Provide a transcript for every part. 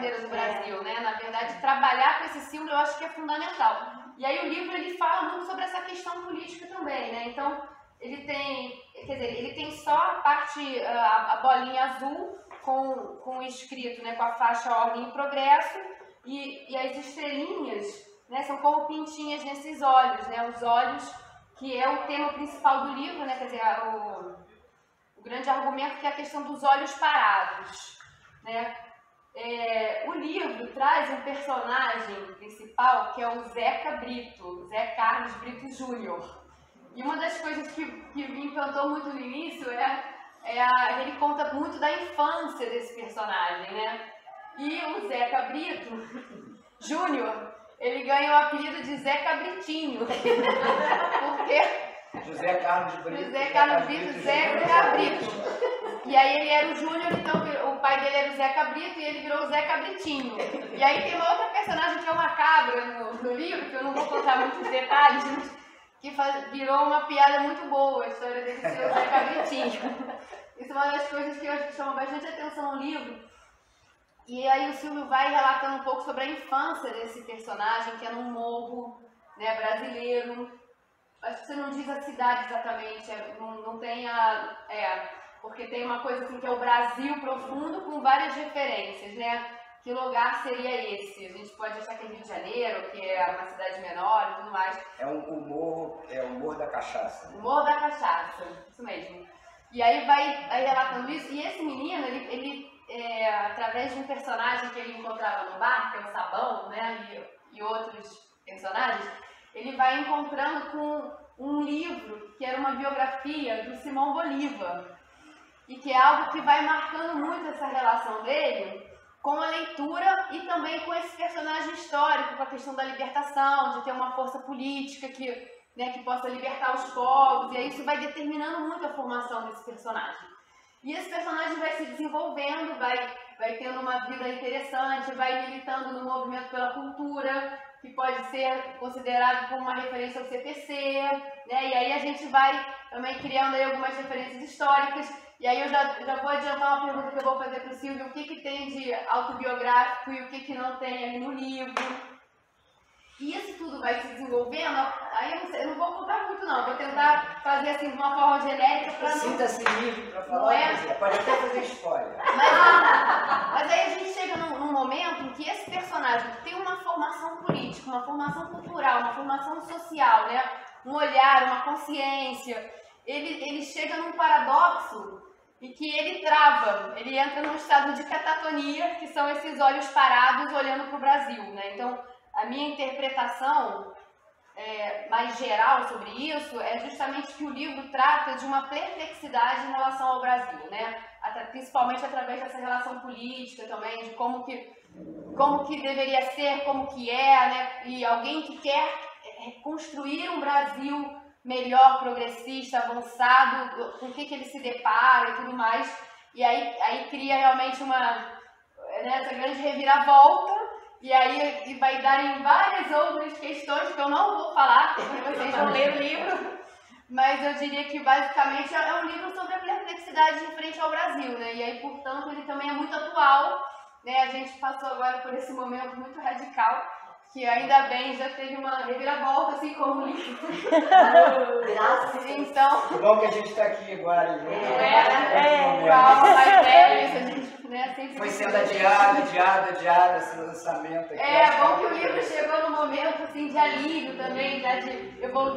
bandeira do Brasil, né? Na verdade, trabalhar com esse símbolo eu acho que é fundamental. E aí o livro ele fala muito sobre essa questão política também, né? Então, ele tem, quer dizer, ele tem só a parte, a bolinha azul com escrito, né? Com a faixa Ordem e Progresso e as estrelinhas, né? São como pintinhas nesses olhos, né? Os olhos, que é o tema principal do livro, né? Quer dizer, o grande argumento que é a questão dos olhos parados, né? O livro traz um personagem principal que é o Zeca Brito, Zé Carlos Brito Júnior. E uma das coisas que me encantou muito no início ele conta muito da infância desse personagem, né? E o Zeca Brito Júnior, ele ganha o apelido de Zé Cabritinho. Porque José Carlos Brito. José Carlos Brito, Zé Cabrito. E aí ele era o Júnior, então o pai dele era o Zé Cabrito e ele virou o Zé Cabritinho. E aí tem uma outra personagem que é uma cabra no livro, que eu não vou contar muitos detalhes, mas que virou uma piada muito boa a história dele ser o Zé Cabritinho. Isso é uma das coisas que eu acho que chama bastante atenção no livro. E aí o Silvio vai relatando um pouco sobre a infância desse personagem, que é num morro, né, brasileiro. Acho que você não diz a cidade exatamente, não tem porque tem uma coisa assim que é o Brasil profundo com várias referências, né? Que lugar seria esse? A gente pode achar que é Rio de Janeiro, que é uma cidade menor e tudo mais. É o Morro da Cachaça. O Morro da Cachaça, isso mesmo. E aí vai relatando isso, e esse menino, ele através de um personagem que ele encontrava no bar, que é o Sabão, né? E outros personagens, ele vai encontrando com um livro que era uma biografia do Simão Bolívar. E que é algo que vai marcando muito essa relação dele com a leitura e também com esse personagem histórico, com a questão da libertação, de ter uma força política que possa libertar os povos, e aí isso vai determinando muito a formação desse personagem. E esse personagem vai se desenvolvendo, vai tendo uma vida interessante, vai militando no movimento pela cultura, que pode ser considerado como uma referência ao CPC, né? E aí a gente vai também criando aí algumas referências históricas. E aí eu já vou adiantar uma pergunta que eu vou fazer para o Silvio, o que tem de autobiográfico e o que não tem ali no livro. E isso tudo vai se desenvolvendo, aí eu não vou contar muito não, vou tentar fazer assim de uma forma genérica para não... Sinta-se livre para falar, pode até fazer spoiler. Mas aí a gente chega num momento em que esse personagem tem uma formação política, uma formação cultural, uma formação social, né? Um olhar, uma consciência, ele chega num paradoxo e que ele trava, ele entra num estado de catatonia, que são esses olhos parados olhando para o Brasil, né? Então, a minha interpretação mais geral sobre isso é justamente que o livro trata de uma perplexidade em relação ao Brasil, né? Principalmente através dessa relação política também, de como que deveria ser, como que né? E alguém que quer construir um Brasil melhor, progressista, avançado, com o que ele se depara e tudo mais. E aí cria realmente essa grande reviravolta. E aí vai dar em várias outras questões que eu não vou falar, porque vocês vão ler o livro, mas eu diria que basicamente é um livro sobre a perplexidade em frente ao Brasil, né? E aí, portanto, ele também é muito atual, né? A gente passou agora por esse momento muito radical, que ainda bem já teve uma reviravolta, assim como o livro. Graças. Então... Que bom que a gente está aqui agora. Mais velho, isso a gente, né, sempre... Foi sendo adiado esse lançamento aqui. Bom que o livro chegou num momento assim, de alívio também, já de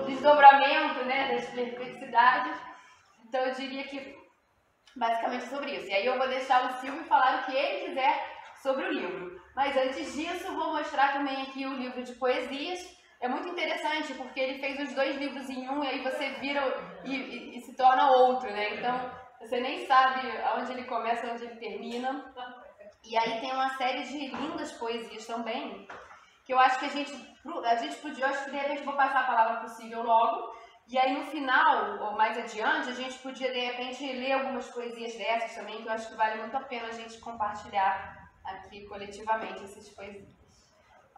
desdobramento, né, das perplexidades. Então eu diria que basicamente é sobre isso. E aí eu vou deixar o Silvio falar o que ele quiser sobre o livro. Mas antes disso, vou mostrar também aqui o livro de poesias. É muito interessante, porque ele fez os dois livros em um, e aí você vira e se torna outro, né? Então, você nem sabe aonde ele começa e onde ele termina. E aí tem uma série de lindas poesias também, que eu acho que a gente podia, acho que de repente vou passar a palavra possível logo, e aí no final, ou mais adiante, a gente podia de repente ler algumas poesias dessas também, que eu acho que vale muito a pena a gente compartilhar aqui coletivamente essas poesias.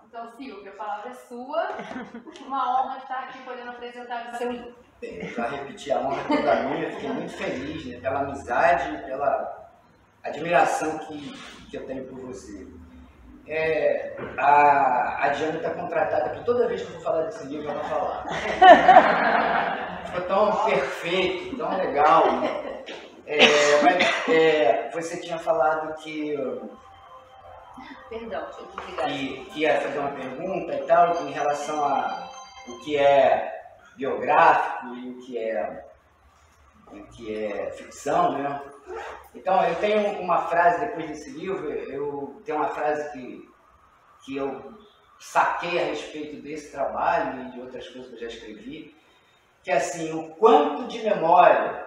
Então, Silvia, a palavra é sua. Uma honra estar aqui podendo apresentar o seu livro. Já repeti, a honra toda minha, fiquei muito feliz, né, pela amizade, pela admiração que eu tenho por você. a Diana está contratada para toda vez que eu vou falar desse livro, ela falar. Ficou tão perfeito, tão legal. Mas você tinha falado que... Perdão, deixa eu desligar. Que ia fazer uma pergunta e tal, em relação a o que é biográfico e o que é ficção, né? Então, eu tenho uma frase, depois desse livro, eu tenho uma frase que eu saquei a respeito desse trabalho e de outras coisas que eu já escrevi, que é assim: o quanto de memória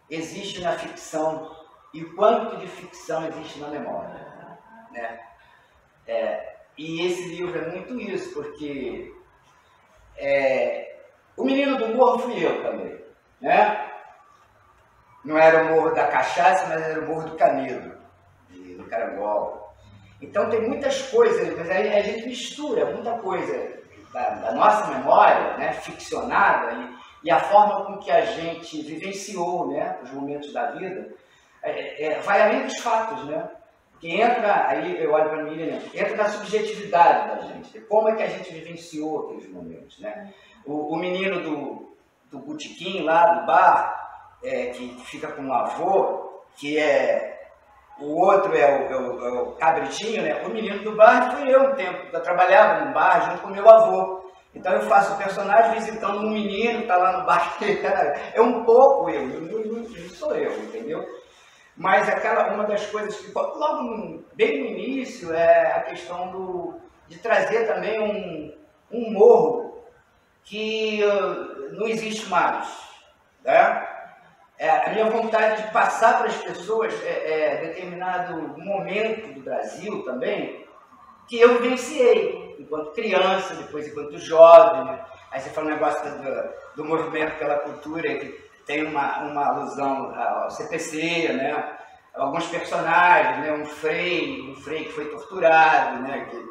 existe na ficção e o quanto de ficção existe na memória, né? E esse livro é muito isso, porque o Menino do Morro fui eu também, né? Não era o Morro da Cachaça, mas era o Morro do Canedo, do Carangola. Então tem muitas coisas, mas aí a gente mistura muita coisa da nossa memória, né, ficcionada, e a forma com que a gente vivenciou, né, os momentos da vida, vai além dos fatos, né? Que entra, aí eu olho para mim, entra na subjetividade da gente, como é que a gente vivenciou aqueles momentos, né? O menino do botequim lá, do bar, que fica com o avô, que o outro é o cabritinho, né? O menino do bar fui eu um tempo, eu trabalhava no bar junto com o meu avô. Então eu faço o personagem visitando um menino que está lá no bar, é um pouco eu, não sou eu, entendeu? Mas uma das coisas que, logo bem no início, é a questão de trazer também um morro que não existe mais, né? A minha vontade de passar para as pessoas determinado momento do Brasil também, que eu vivenciei enquanto criança, depois enquanto jovem, né? Aí você fala um negócio do movimento pela cultura, que tem uma alusão ao CPC, né? Alguns personagens, né? Um Frei que foi torturado, né? Que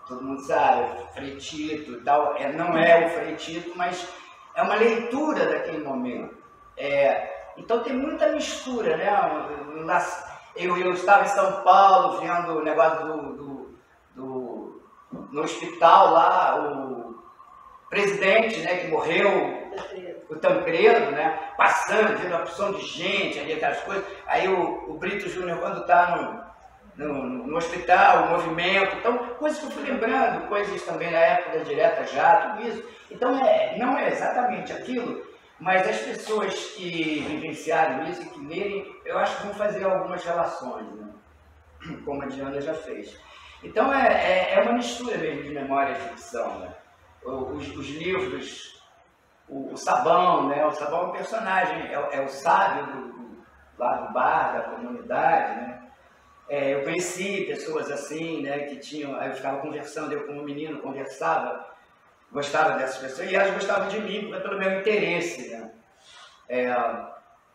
todo mundo sabe, Frei Tito e tal. Não é o Frei Tito, mas é uma leitura daquele momento. Então tem muita mistura, né? Eu estava em São Paulo vendo o negócio no hospital lá, o presidente, né, que morreu, o Tancredo, né, passando, vendo a opção de gente, ali, aquelas coisas. Aí o Brito Júnior, quando está no hospital, o movimento, então, coisas que eu fui lembrando, coisas também na época da Direta Já, tudo isso. Então, não é exatamente aquilo, mas as pessoas que vivenciaram isso e que lerem, eu acho que vão fazer algumas relações, né, como a Diana já fez. Então, é uma mistura mesmo de memória e ficção, né? Os livros, o Sabão, né? O Sabão é um personagem, é o sábio lá do bar, da comunidade, né? Eu conheci pessoas assim, né? Que tinham, aí eu ficava conversando, eu como menino conversava, gostava dessas pessoas, e elas gostavam de mim pelo meu interesse, né?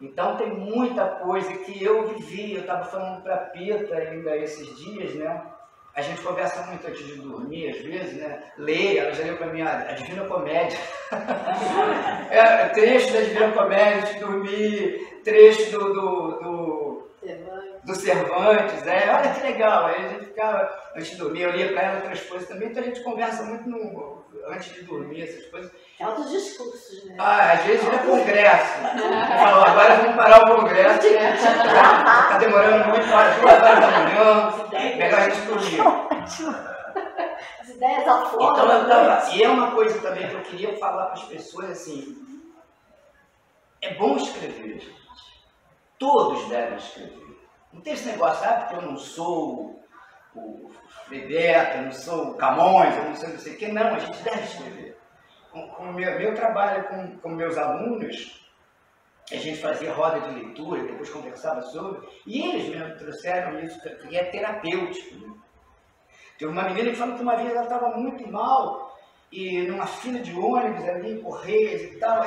Então tem muita coisa que eu vivi, eu estava falando para a Pita ainda esses dias, né? A gente conversa muito antes de dormir, às vezes, né? Ela já leu para mim a Divina Comédia. Trecho da Divina Comédia antes de dormir, trecho do Cervantes. Olha que legal, aí a gente ficava antes de dormir, eu lia para ela outras coisas também, então a gente conversa muito antes de dormir, essas coisas. Altos discursos, né? Às vezes é congresso. Falou, agora vamos parar o congresso. Está demorando muito, 2 horas da manhã. Melhor a gente dormir. As ideias afloram. Então, e é uma coisa também que eu queria falar para as pessoas assim: é bom escrever, gente. Todos devem escrever. Não tem esse negócio, porque eu não sou o Bebeto, eu não sou o Camões, eu não sei o que. Não, a gente deve escrever. Com o meu trabalho com meus alunos, a gente fazia roda de leitura, depois conversava sobre, e eles mesmo trouxeram isso, que é terapêutico. Né? Teve uma menina que falou que uma vez ela estava muito mal, e numa fila de ônibus ali, em Correios e tal,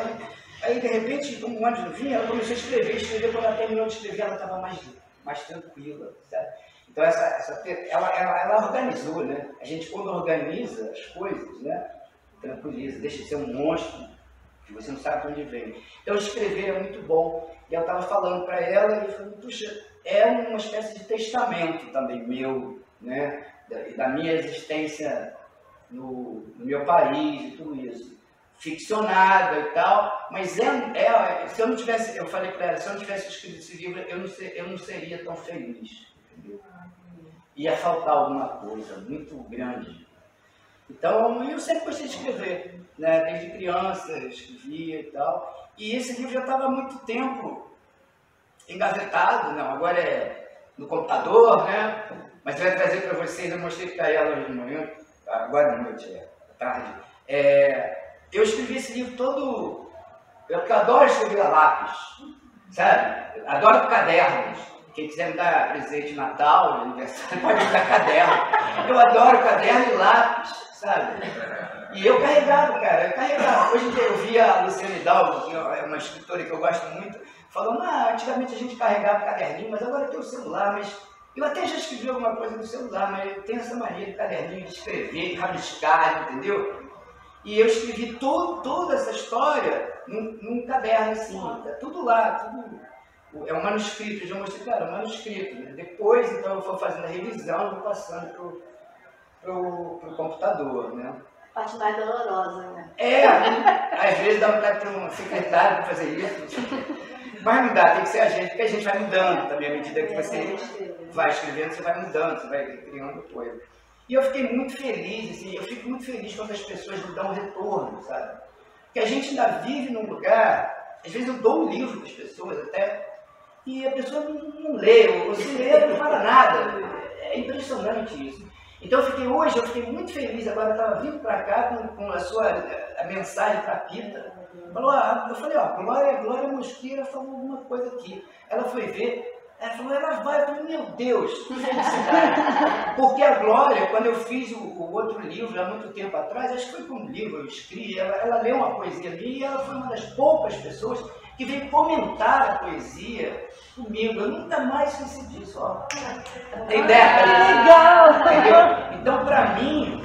aí de repente, um ônibus não vinha, ela começou a escrever, quando ela terminou de escrever, ela estava mais tranquila, sabe? Então ela organizou, né? A gente quando organiza as coisas, né? Tranquiliza, deixa de ser um monstro que você não sabe de onde vem. Então escrever é muito bom. E eu estava falando para ela e falei, puxa, é uma espécie de testamento também meu, né? da minha existência no meu país e tudo isso. Ficcionada e tal, mas se eu não tivesse, eu falei para ela, se eu não tivesse escrito esse livro, eu não seria tão feliz, entendeu? Ia faltar alguma coisa muito grande. Então, eu sempre gostei de escrever, né? Desde criança, eu escrevia e tal, e esse livro já estava há muito tempo engavetado, não, agora é no computador, né? Mas eu ia trazer para vocês, eu mostrei para ela hoje de manhã, agora de noite, à tarde. Eu escrevi esse livro todo, porque eu adoro escrever a lápis, sabe? Adoro cadernos. Quem quiser me dar presente de Natal, de aniversário, pode me dar caderno. Eu adoro caderno e lápis, sabe? E eu carregava, cara, eu carregava. Hoje em dia eu vi a Luciana Hidalgo, que é uma escritora que eu gosto muito, falando, antigamente a gente carregava caderninho, mas agora tem o celular, mas eu até já escrevi alguma coisa no celular, mas eu tenho essa mania de caderninho, de escrever, de rabiscar, entendeu? E eu escrevi toda essa história num caderno assim, tá tudo lá, tudo, é um manuscrito, eu já mostrei, cara, um manuscrito. Né? Depois, então, eu vou fazendo a revisão, vou passando pro computador, né? A parte mais dolorosa, né? Às vezes dá vontade para um secretário para fazer isso, mas não dá, tem que ser a gente, porque a gente vai mudando também, à medida que você vai escrevendo, você vai mudando, você vai criando coisa. E eu fiquei muito feliz, assim, eu fico muito feliz quando as pessoas me dão um retorno, sabe? Porque a gente ainda vive num lugar, às vezes eu dou um livro para as pessoas até, e a pessoa não lê, ou se lê, não fala nada. É impressionante isso. Então hoje eu fiquei muito feliz, agora eu estava vindo para cá com a mensagem para a Pita. Eu falei, Glória Mosqueira falou alguma coisa aqui. Ela foi ver. Ela falou, ela vai, eu falei, meu Deus, que felicidade. Porque a Glória, quando eu fiz o outro livro, há muito tempo atrás, acho que foi com um livro, eu escrevi, ela leu uma poesia ali e ela foi uma das poucas pessoas que veio comentar a poesia comigo. Eu nunca mais esqueci disso, ó. Tem ideia? Legal! Entendeu? Então, para mim,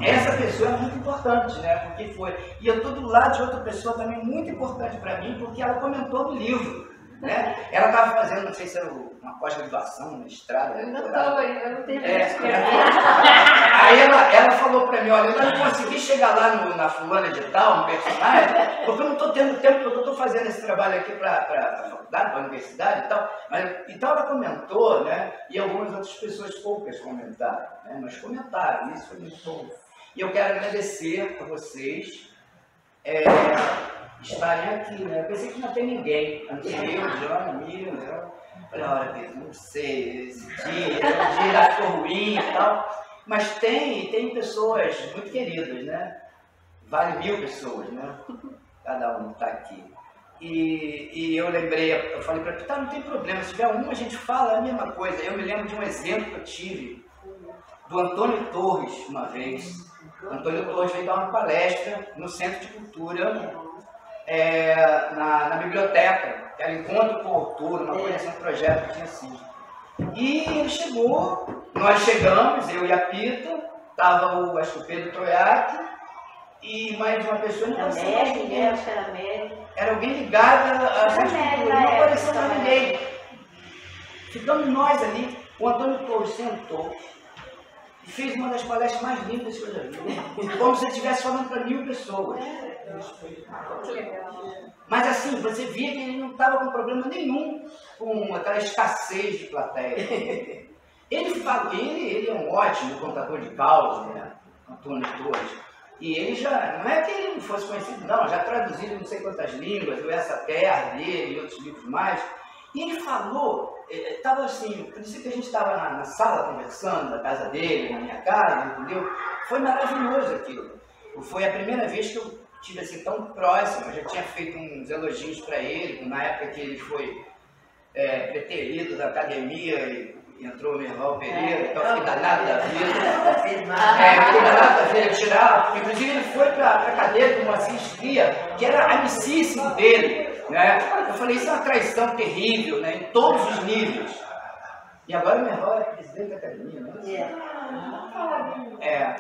essa pessoa é muito importante, né? Porque foi. E eu estou do lado de outra pessoa também muito importante para mim, porque ela comentou no livro. Né? Ela estava fazendo, não sei se era uma pós-graduação, uma mestrado. Eu ainda estou, eu não tenho Aí ela falou para mim, olha, eu não consegui chegar lá na fulana de tal, no personagem, porque eu não estou tendo tempo, porque eu estou fazendo esse trabalho aqui para a faculdade, para a universidade e tal. Então ela comentou, né? E algumas outras pessoas, poucas, comentaram, né? Mas comentaram, isso foi muito bom. E eu quero agradecer a vocês. Estarem aqui, né? Eu pensei que não tem ninguém, a não ser eu, Joana, Miriam, né? Falei, olha, não sei, esse dia já ficou ruim e tal, mas tem pessoas muito queridas, né? Vale 1000 pessoas, né? Cada um está aqui. E eu lembrei, eu falei para ele, não tem problema, se tiver um, a gente fala a mesma coisa. Eu me lembro de um exemplo que eu tive do Antônio Torres, uma vez. O Antônio Torres veio dar uma palestra no Centro de Cultura, na biblioteca, que era Encontro com o Autor, uma coisa assim, um projeto que tinha sido. E ele chegou, nós chegamos, eu e a Pita, estava acho que o Pedro Troiac, e mais uma pessoa, não Acho que era Mary. Era alguém ligado a Centro de Cultura, não apareceu para ninguém. Ficamos nós ali, o Antônio Torres sentou, e fez uma das palestras mais lindas que eu já vi, como se ele estivesse falando para 1000 pessoas. Mas assim, você via que ele não estava com problema nenhum com aquela escassez de plateia. Ele é um ótimo contador de causas, né? Antônio Torres. E ele já, não é que ele não fosse conhecido, não, já traduziu não sei quantas línguas, o Essa Terra dele e outros livros mais. E ele falou, estava assim, parecia que a gente estava na sala conversando, na casa dele, na minha casa, entendeu? Foi maravilhoso aquilo. Foi a primeira vez que eu estive assim tão próximo, eu já tinha feito uns elogios para ele, na época que ele foi preterido da academia e entrou o Merval Pereira, então eu fiquei danado da vida. Fiquei danado da vida, tirar. Inclusive ele foi para a cadeira do Moacir Cria, que era amicíssimo dele. Né? Eu falei, isso é uma traição terrível, né? Em todos os níveis. E agora o Merval é presidente da academia, não é?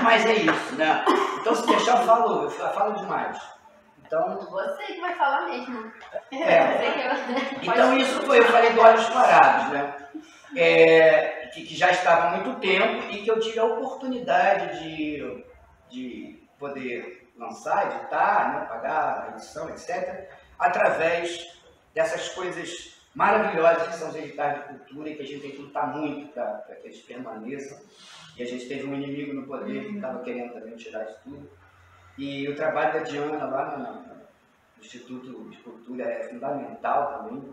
Mas é isso, né? Então se deixar eu falo demais. Então, você que vai falar mesmo. Então isso foi, eu falei do Olhos Parados, né? que já estava há muito tempo e que eu tive a oportunidade de poder lançar, editar, né, pagar a edição, etc., através dessas coisas maravilhosas que são os editais de cultura e que a gente tem que lutar muito para que eles permaneçam. E a gente teve um inimigo no poder que estava querendo também tirar isso tudo. E o trabalho da Diana lá no Instituto de Cultura é fundamental também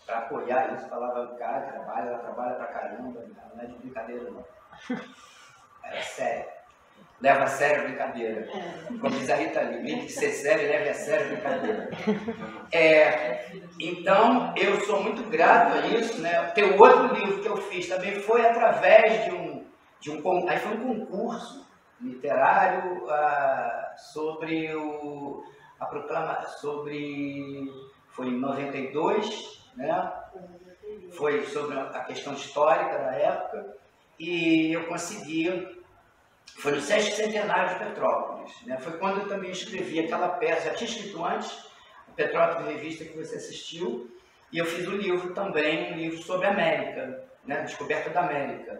para apoiar isso, para alavancar o trabalho. Ela trabalha pra caramba, não é de brincadeira não. É sério. Leva a sério a brincadeira. Como diz a Rita Lee, brinque de ser sério e leve a sério a brincadeira. Então, eu sou muito grato a isso, né? Tem outro livro que eu fiz também foi através aí foi um concurso literário sobre a proclamação, foi em 92, né? Foi sobre a questão histórica da época, e eu consegui, foi no Sesquicentenário de Petrópolis, né? Foi quando eu também escrevi aquela peça, já tinha escrito antes, Petrópolis, revista que você assistiu, e eu fiz um livro também, um livro sobre a América, né? Descoberta da América,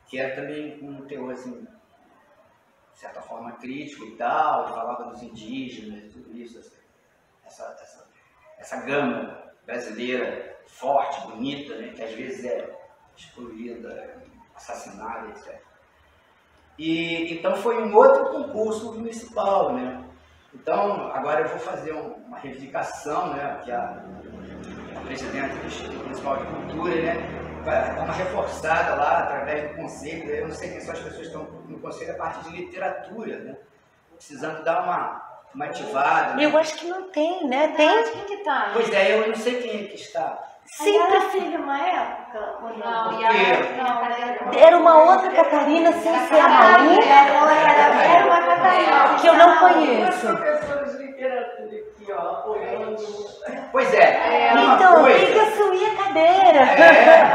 que era também um teor, assim, de certa forma crítico e tal, ele falava dos indígenas e tudo isso, essa gama brasileira forte, bonita, né, que às vezes é excluída, assassinada, etc. E então foi um outro concurso municipal, né? Então agora eu vou fazer uma reivindicação, né, que a presidente do Instituto Municipal de Cultura, né, vai dar uma reforçada lá através do conselho. Eu não sei quem são as pessoas que estão no conselho, a parte de literatura, né? Precisando dar uma ativada. Né? Eu acho que não tem, né? Tem? Quem que tá? Pois é, eu não sei quem é que está. Sempre teve uma época. Não, Era uma outra Catarina sem ser a Malu, Era uma Catarina. que eu não conheço. Professores de literatura aqui, ó, apoiando. Pois é. Então, tem que assumir a cadeira.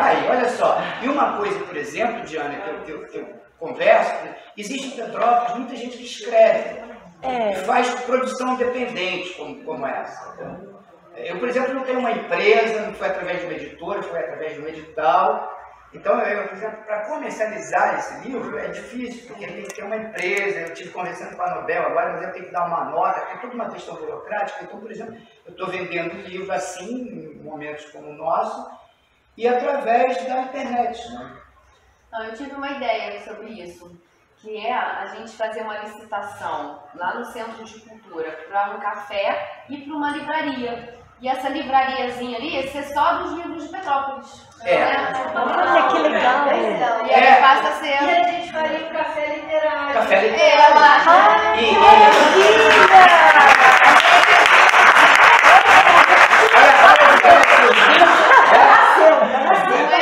Aí, olha só. E uma coisa, por exemplo, Diana, que eu converso, né? Existe em Petrópolis muita gente que escreve, faz produção independente como essa. Então, eu, por exemplo, não tenho uma empresa, não foi através de uma editora, foi através de um edital. Então, eu, por exemplo, para comercializar esse livro é difícil, porque tem que ter uma empresa. Eu estive conversando com a Nobel agora, mas eu tenho que dar uma nota, tem toda uma questão burocrática. Então, por exemplo, eu estou vendendo livro assim, em momentos como o nosso, e através da internet. Né? Não, eu tive uma ideia sobre isso, que é a gente fazer uma licitação lá no Centro de Cultura para um café e para uma livraria. E essa livrariazinha ali ia ser só dos livros de Petrópolis. Olha que legal. E aí passa a ser... E a gente faria um café literário. Café literário.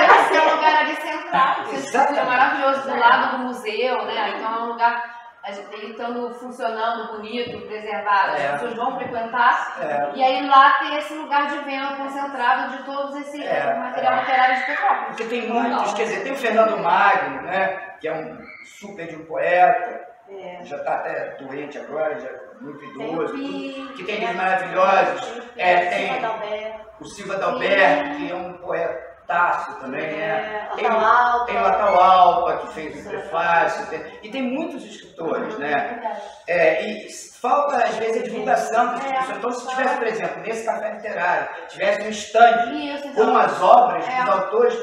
Vai ser um lugar ali central. É maravilhoso, do lado do museu, né? Então é um lugar... ele estando funcionando, bonito, preservado, as pessoas vão frequentar, e aí lá tem esse lugar de venda concentrado de todos esse material literário de Petrópolis. Porque tem muitos, quer dizer, tem o Fernando Magno, né, que é um super de um poeta, já está até doente agora, já muito idoso, que tem livros maravilhosos, tem o Silva Dalberto, que é um poetaço também, né? Tem o Atahualpa, que fez o prefácio, e tem muitos escritores, né? E falta, às vezes, a divulgação das pessoas. Então, se tivesse, por exemplo, nesse café literário, tivesse um stand com as obras dos autores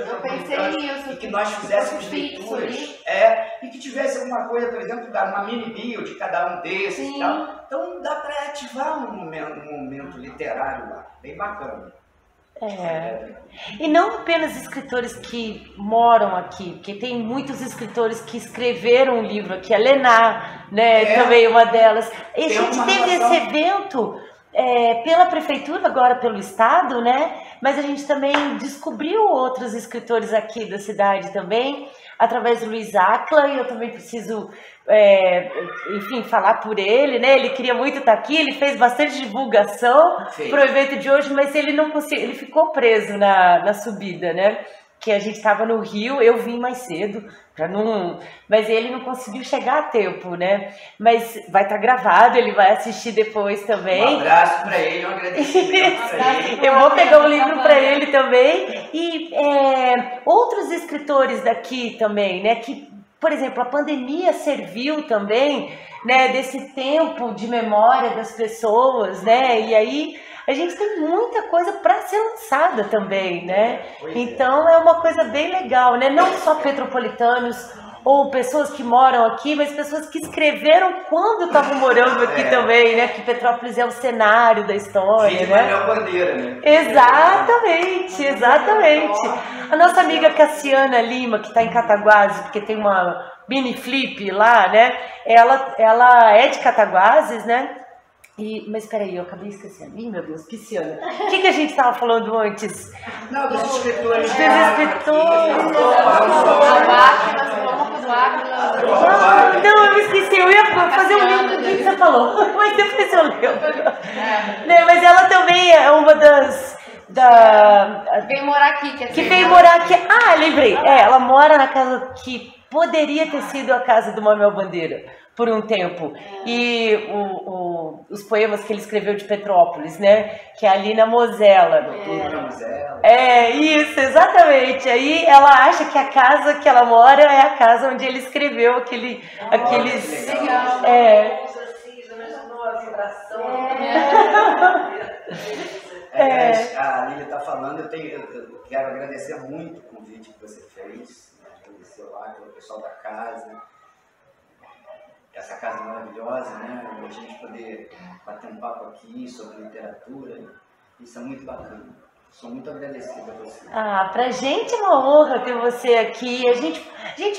e que nós fizéssemos leituras, e que tivesse alguma coisa, por exemplo, uma mini bio de cada um desses e tal. Então, dá para ativar um momento literário lá, bem bacana. E não apenas escritores que moram aqui, porque tem muitos escritores que escreveram um livro aqui, a Lená, né, também uma delas. E a gente teve esse evento pela prefeitura, agora pelo estado, né, mas a gente também descobriu outros escritores aqui da cidade também, através do Luiz Acla, e eu também preciso, enfim, falar por ele, né? Ele queria muito estar aqui, ele fez bastante divulgação para o evento de hoje, mas ele não conseguiu, ele ficou preso na subida, né? que a gente estava no Rio, eu vim mais cedo, mas ele não conseguiu chegar a tempo, né? Mas vai estar gravado, ele vai assistir depois também. Um abraço para ele, um agradecimento para ele. Eu vou pegar um livro para ele também. E outros escritores daqui também, né? Que, por exemplo, a pandemia serviu também, né? Desse tempo de memória das pessoas, né? E aí a gente tem muita coisa para ser lançada também, né? Então é uma coisa bem legal, né? Não só petropolitanos ou pessoas que moram aqui, mas pessoas que escreveram quando estavam morando aqui também, né? Que Petrópolis é o cenário da história, né? Manuel Bandeira, né? Exatamente, exatamente. A nossa amiga Cassiana Lima, que está em Cataguases, porque tem uma mini flip lá, né? Ela é de Cataguases, né? Mas peraí, eu acabei esquecendo. Ih, meu Deus, Pisciana. O que a gente estava falando antes? Não, dos escritores. Dos escritores. Não, eu me esqueci. Eu ia fazer um link do que você falou. Mas depois eu lembro. Mas ela também é uma das... Veio morar aqui, quer dizer. Que veio morar aqui. Ah, lembrei. Ela mora na casa que poderia ter sido a casa do Manuel Bandeira por um tempo. E os poemas que ele escreveu de Petrópolis, né? Que é ali na Mosela. Isso, exatamente. Aí ela acha que a casa que ela mora é a casa onde ele escreveu aqueles... A Lília está falando, eu quero agradecer muito o convite que você fez, agradecer lá pelo pessoal da casa, essa casa maravilhosa, né? A gente poder bater um papo aqui sobre literatura, isso é muito bacana. Sou muito agradecido a você. Pra gente é uma honra ter você aqui. A gente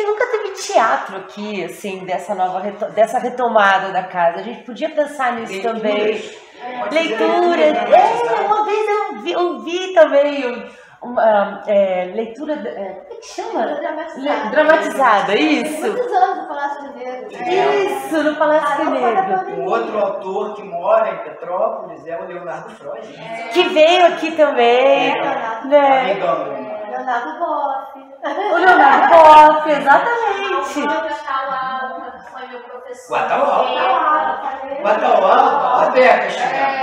nunca teve teatro aqui, assim, dessa retomada da casa. A gente podia pensar nisso também. Leitura. Uma vez eu vi também leitura, como é que chama? Dramatizada, isso. Muitos anos no Palácio Mineiro. Isso, no Palácio Mineiro. Um outro autor que mora em Petrópolis é o Leonardo Freud. Que veio aqui também. Leonardo Boff. O Leonardo Boff, exatamente. Foi meu professor. O Atauá, a Deca chegando.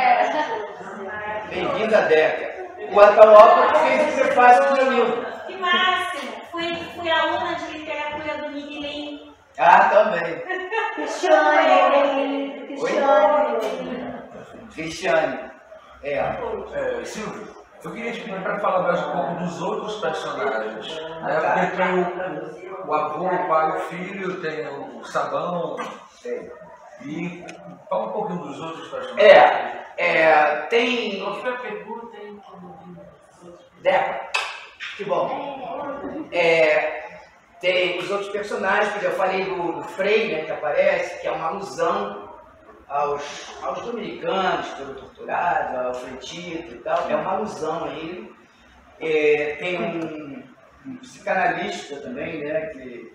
Bem-vinda, Deca. O Atauá fez o prefácio do meu livro. Que máximo! Fui aluna de literatura do Miguelinho. Também. Cristiane. Silvio, eu queria te pedir para falar mais um pouco dos outros personagens. Porque tem o avô, o pai, o filho, tem o Sabão. E fala um pouquinho dos outros personagens. Tem. Qual foi a pergunta aí? Deca. Que bom. Tem os outros personagens, porque eu falei do Frei, né, que aparece, que é uma alusão aos dominicanos, que foram torturados, ao Fretito e tal. É uma alusão a ele. Tem um psicanalista também, né, que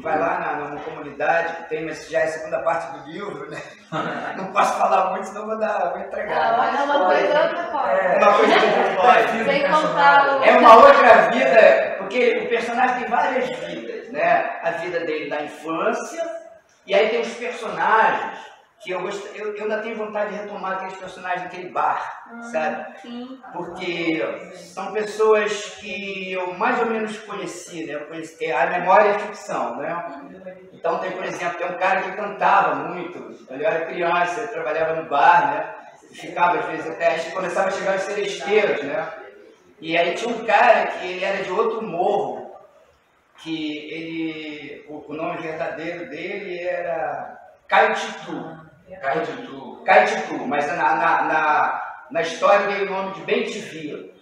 vai lá numa comunidade que tem, mas já é a segunda parte do livro, né? Não posso falar muito, senão vou entregar. Mas é uma coisa outra coisa. Uma coisa que não pode. Sem contar É uma outra vida, porque o personagem tem várias vidas, né? A vida dele da infância, e aí tem os personagens que eu ainda tenho vontade de retomar aqueles personagens daquele bar, sabe? Sim. Porque são pessoas que eu mais ou menos conheci, né? A memória é ficção, né? Então tem, por exemplo, tem um cara que cantava muito, ele era criança, ele trabalhava no bar, né? E ficava, às vezes, até começava a chegar os seresteiros, né? E aí tinha um cara que ele era de outro morro, que o nome verdadeiro dele era Caio Titu. Caititu, mas na história veio o nome de Bem-te-vi.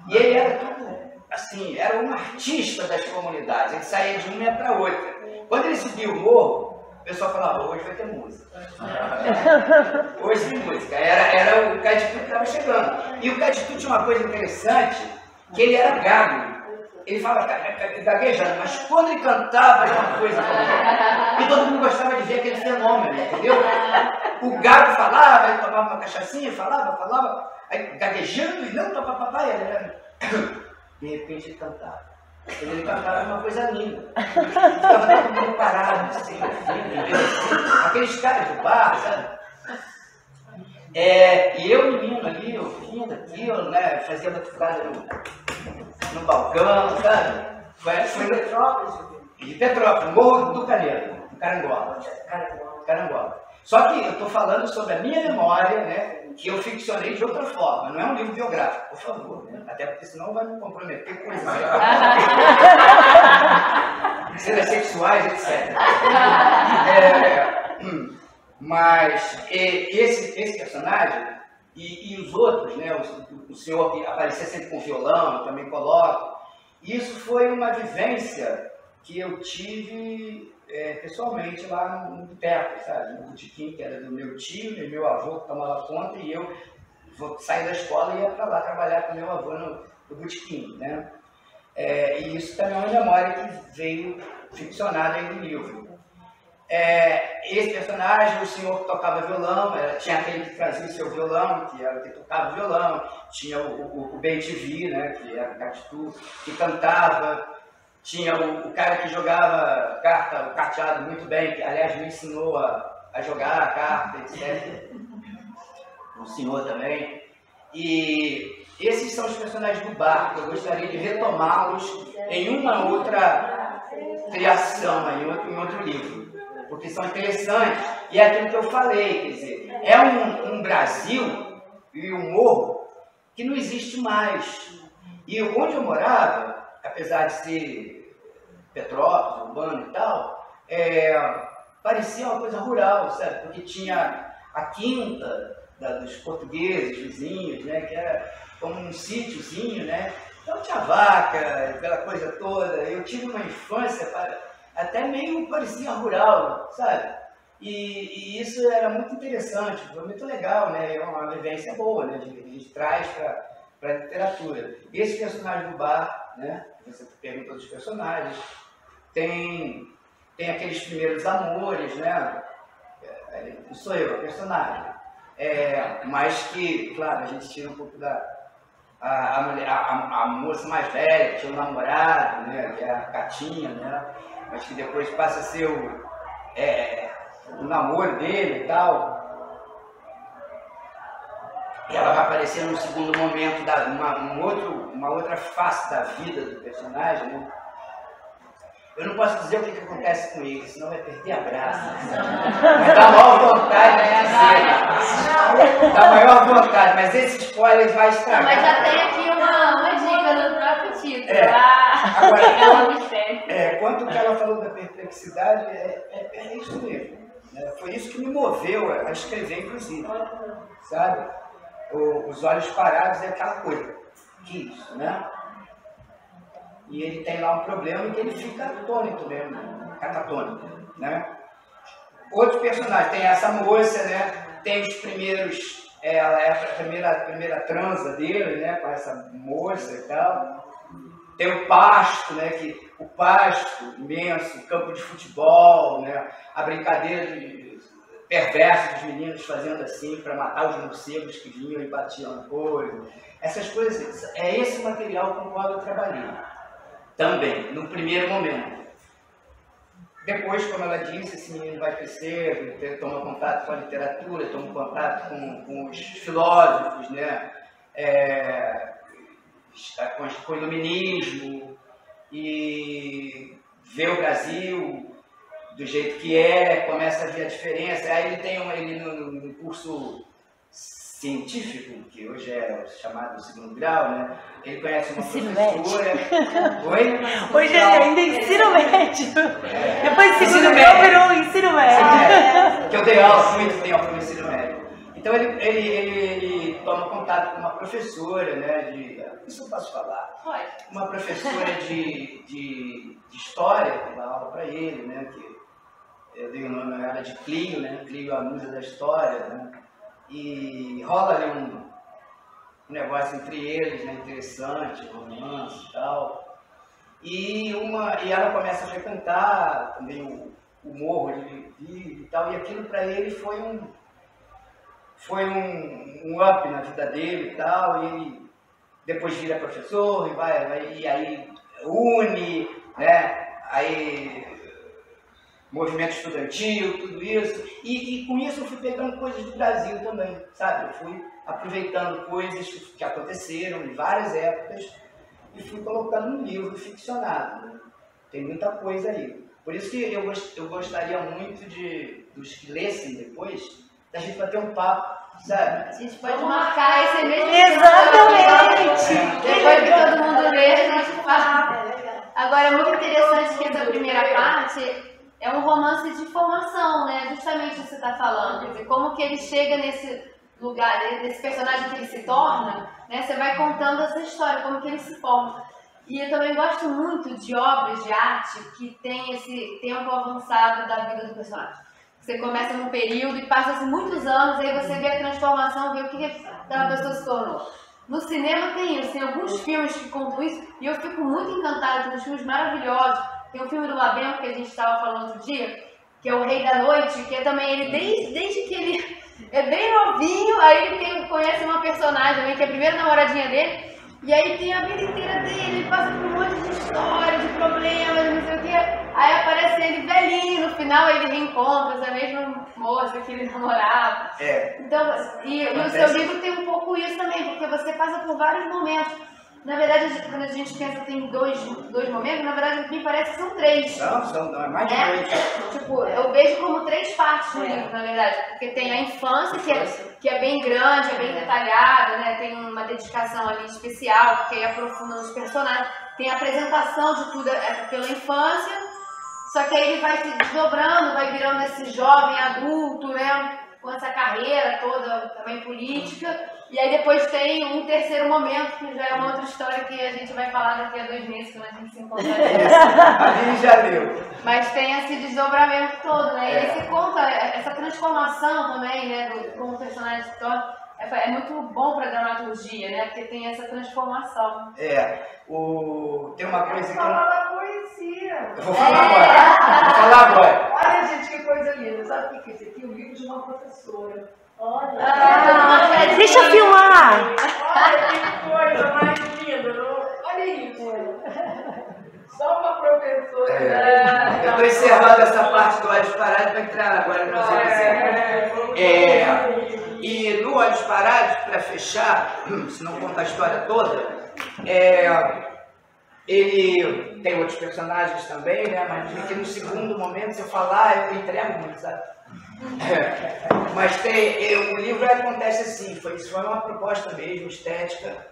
E ele era tudo, assim, era um artista das comunidades, ele saía de uma para outra. Quando ele subia o morro, o pessoal falava, hoje vai ter música. Hoje tem música. Era o Caititu que estava chegando. E o Caititu tinha uma coisa interessante, que ele era gago. Ele falava gaguejando, mas quando ele cantava era uma coisa. E todo mundo gostava de ver aquele fenômeno, entendeu? O gago falava, ele tomava uma cachaçinha, falava, aí gaguejando e não, papapá, de repente ele cantava. Ele cantava uma coisa linda. Ficava todo mundo parado, assim, aqueles caras do bar, sabe? E eu, menino ali, ouvindo aquilo, né? Fazia batucada no balcão, sabe? Foi de Petrópolis, Morro do Caneiro, no Carangola. Só que eu estou falando sobre a minha memória, né? Que eu ficcionei de outra forma. Não é um livro biográfico, por favor. Né? Até porque senão vai me comprometer com coisas cenas sexuais, etc. Mas esse personagem e os outros, né? O senhor que aparecia sempre com violão, eu também coloco. Isso foi uma vivência que eu tive pessoalmente lá no boteco, sabe? No botequim, que era do meu tio e meu avô que tomava conta, e eu saí da escola e ia para lá trabalhar com meu avô no botequim, né? E isso também é uma memória que veio ficcionada aí no livro. Esse personagem, o senhor que tocava violão, tinha aquele que trazia o seu violão, que era o que tocava violão, tinha o BTV, né, que era o Catitu, que cantava, tinha o cara que jogava carta, o carteado muito bem, que aliás me ensinou a jogar a carta, etc. O senhor também. E esses são os personagens do bar, que eu gostaria de retomá-los em uma outra criação, em outro livro. Porque são interessantes, e é aquilo que eu falei, quer dizer, é um Brasil e um morro que não existe mais. E onde eu morava, apesar de ser Petrópolis, urbano e tal, parecia uma coisa rural, sabe? Porque tinha a quinta dos portugueses, vizinhos, né? Que era como um sítiozinho, né? Então tinha vaca, aquela coisa toda. Eu tive uma infância até meio parecia rural, sabe? E isso era muito interessante, foi muito legal, né? É uma vivência boa, né? A gente traz para a literatura. Esse personagem do bar, né? Você perguntou dos personagens, tem aqueles primeiros amores, né? Não sou eu, é o personagem. Mas que, claro, a gente tira um pouco a moça mais velha, que tinha um namorado, né? Que é a Catinha, né? Mas que depois passa a ser o namoro dele e tal. E ela vai aparecer num segundo momento, uma outra face da vida do personagem, né? Eu não posso dizer o que acontece com ele, senão vai perder a graça. Mas dá maior vontade de dizer. Dá maior vontade, mas esse spoiler vai estragar. Mas já tem aqui uma dica no próprio título. Agora, quanto que ela falou da perplexidade, é isso mesmo. Foi isso que me moveu a escrever, inclusive. Sabe? Os olhos parados é aquela coisa. Que isso, né? E ele tem lá um problema que ele fica atônito mesmo, catatônico, né? Outro personagem, tem essa moça, né? Tem os primeiros, ela é a primeira transa dele, né? Com essa moça e tal. Tem o pasto, né? O pasto imenso, o campo de futebol, né? A brincadeira perversa dos meninos fazendo assim para matar os morcegos que vinham e batiam na coisa. Essas coisas, é esse material com o qual eu trabalhei. Também, no primeiro momento. Depois, como ela disse, esse menino vai crescer, toma contato com a literatura, toma contato com os filósofos, né? Com o iluminismo, e vê o Brasil do jeito que começa a ver a diferença. Aí ele tem no curso científico, que hoje é chamado segundo grau, né? Ele conhece uma professora. Oi? Hoje ainda é ensino médio. Depois de segundo grau virou ensino médio. Que eu dei aula muito tempo no ensino médio. Então ele toma contato com uma professora, né? Isso eu posso falar. Uma professora de história, que dá aula para ele, né? Que eu dei o nome a ela de Clio, né? Clio, a musa da história, né? E rola ali um negócio entre eles, né, interessante, romance e tal. E ela começa a frequentar também o morro de Vive e tal, e aquilo para ele foi um up na vida dele e tal, e ele depois vira professor e aí UNE, né? Aí, movimento estudantil, tudo isso. E com isso eu fui pegando coisas do Brasil também, sabe? Eu fui aproveitando coisas que aconteceram em várias épocas e fui colocando no livro ficcionado. Né? Tem muita coisa aí. Por isso que eu gostaria muito dos que lessem depois, da gente bater um papo, sabe? A gente pode marcar esse mesmo. Exatamente! Depois que todo mundo lê, a gente fala. Agora, é muito interessante que essa primeira parte é um romance de formação, né? Justamente o que você está falando. Quer dizer, como que ele chega nesse lugar, nesse personagem que ele se torna, né? Você vai contando essa história, como que ele se forma. E eu também gosto muito de obras de arte que tem esse tempo avançado da vida do personagem. Você começa num período e passa-se muitos anos, aí você vê a transformação, vê o que aquela pessoa se tornou. No cinema tem isso, tem alguns filmes que contam isso, e eu fico muito encantada com os filmes maravilhosos. Tem um filme do Labempo que a gente estava falando outro dia, que é O Rei da Noite, que é também ele, desde que ele é bem novinho, aí ele conhece uma personagem também, que é a primeira namoradinha dele, e aí tem a vida inteira dele, ele passa por um monte de história, de problemas, não sei o que, aí aparece ele velhinho, no final ele reencontra essa mesma moça que ele namorava. Então, e o seu livro tem um pouco isso também, porque você passa por vários momentos. Na verdade, quando a gente pensa que tem dois momentos, na verdade, me parece que são três. Não, é mais de dois. Tipo, eu vejo como três partes no livro, na verdade. Porque tem a infância, que é bem grande, é bem detalhada, né? Tem uma dedicação ali especial, porque aí aprofunda nos personagens. Tem a apresentação de tudo pela infância, só que aí ele vai se desdobrando, vai virando esse jovem adulto, né? Com essa carreira toda também política. E aí depois tem um terceiro momento, que já é uma outra história que a gente vai falar daqui a 2 meses, quando a gente se encontrar. A gente já leu. Mas tem esse desdobramento todo, né? E aí se conta essa transformação também, né? Como o personagem se torna. É muito bom para a dramaturgia, né? Porque tem essa transformação. Tem uma coisa que Falar da poesia. eu vou falar agora. Olha, gente, que coisa linda. Sabe o que é isso aqui? O livro de uma professora. Olha. Deixa eu filmar! Olha que coisa mais linda. Não? Olha isso. Só uma professora. Eu estou encerrando essa parte do Olhos Parados para entrar agora no seu E no Olhos Parados, para fechar, se não contar a história toda, ele tem outros personagens também, né? Mas aqui no segundo momento, se eu falar, eu entrego muito, sabe? Mas o livro acontece assim, isso foi uma proposta mesmo, estética,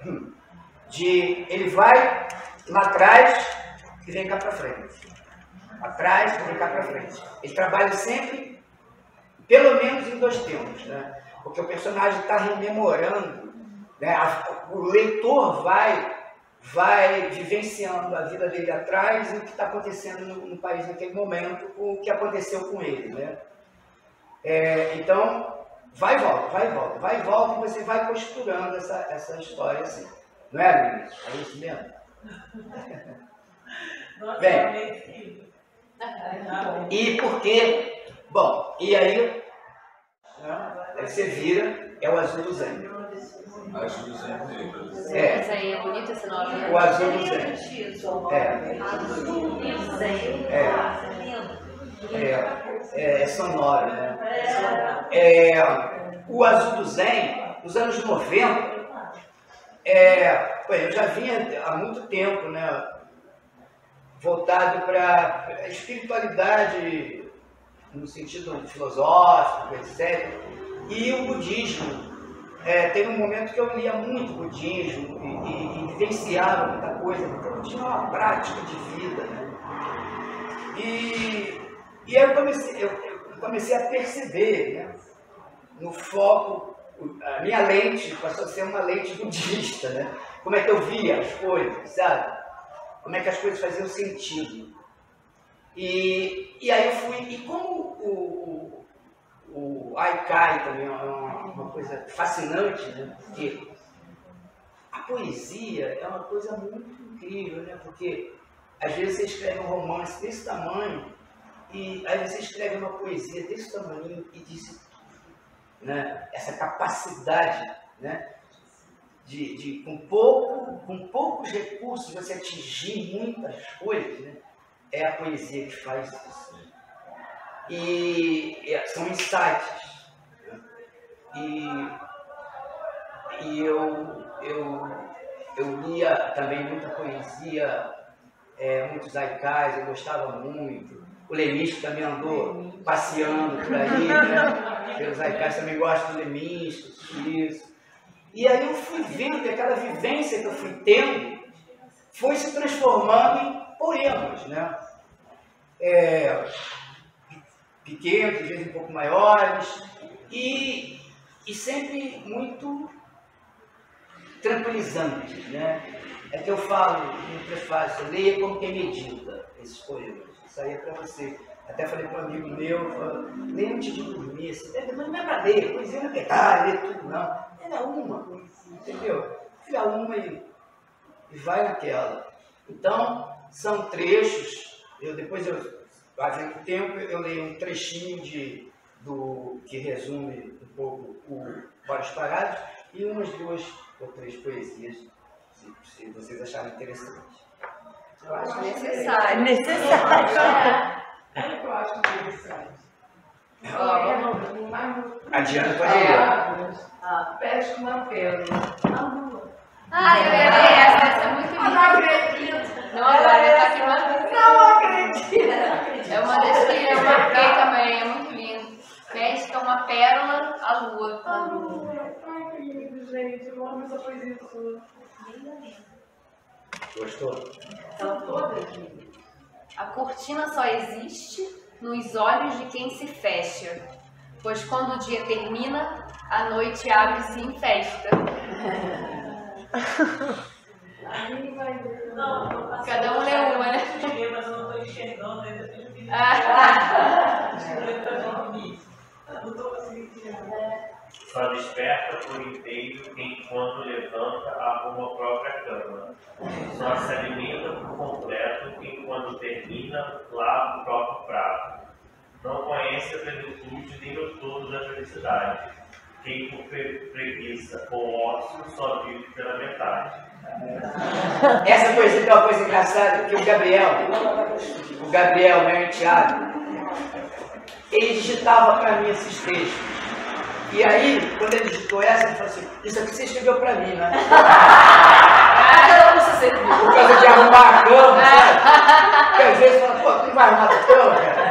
ele vai lá atrás e vem cá para frente. Atrás e vem cá para frente. Ele trabalha sempre, pelo menos em 2 tempos, né? Porque o personagem está rememorando, né? O leitor vai vivenciando a vida dele atrás e o que está acontecendo no país naquele momento, o que aconteceu com ele, né? Então, vai e volta, e você vai costurando essa história assim. Não é, Luiz? É isso mesmo? Bem, e por quê? Bom, e aí você vira, é o Azul do Zen. Azul do Zen. Isso aí é bonito esse nome, né? O Azul do Zen. É sonoro, né? O Azul do Zen, nos anos 90, eu já vinha há muito tempo, né, voltado para a espiritualidade no sentido filosófico, etc. E o budismo. Teve um momento que eu lia muito budismo e vivenciava muita coisa, porque eu tinha uma prática de vida, né? E aí eu comecei a perceber, né, no foco, a minha lente passou a ser uma lente budista, né? Como é que eu via as coisas, sabe? Como é que as coisas faziam sentido. E aí eu fui, e como o Haikai também é uma coisa fascinante, né? Porque a poesia é uma coisa muito incrível, né? Porque às vezes você escreve um romance desse tamanho e aí você escreve uma poesia desse tamanho e diz, né, essa capacidade, né, de com pouco com poucos recursos você atingir muitas coisas, né? É a poesia que faz isso. Né? E são insights. Né? E eu lia também muita poesia, muitos haikais, eu gostava muito. O Leminski também andou passeando por aí, né? Pelos haikais, também gosto do Leminski, isso. E aí eu fui vendo que aquela vivência que eu fui tendo foi se transformando em poemas, né? Pequenos, às vezes um pouco maiores, e sempre muito tranquilizantes, né? É que eu falo no prefácio, leia como quem medita esses poemas. Isso aí é para você. Até falei para um amigo meu, leia antes de dormir. Mas não é para ler, poesia não é ler tudo não. É uma, entendeu? Fica uma e vai naquela. Então, são trechos, fazendo tempo, eu leio um trechinho que resume um pouco o Vários Parágrafos e umas 2 ou 3 poesias, se vocês acharem interessante. Eu acho necessário. Eu acho interessante. A Diana pode ler. Pesca uma pérola. Eu ia ler essa é muito linda. Não acredito. Não, agora tá aqui uma. Não acredito. É uma das que eu marquei também, é muito lindo. Pesca uma pérola, a lua. Ai, que lindo, gente. Eu amo essa poesia sua. Gostou? São todas lindas. A cortina só existe nos olhos de quem se fecha, pois quando o dia termina, a noite abre-se em festa. Cada um lê uma, né? Mas eu não estou enxergando ainda. Não estou conseguindo enxergar. Só desperta por inteiro quem, quando levanta, arruma a própria cama. Só se alimenta por completo quem, quando termina, lava o próprio prato. Não conhece a plenitude nem o todo da felicidade. Quem por preguiça ou ócio só vive pela metade. Essa poesia é uma coisa engraçada, que o Gabriel, meu enteado, ele digitava para mim esses textos. E aí, quando ele digitou essa, ele falou assim, isso aqui você escreveu pra mim, né? Por causa de arrumar a cama, sabe? Porque às vezes fala, pô, tu não vai arrumar a cama, cara?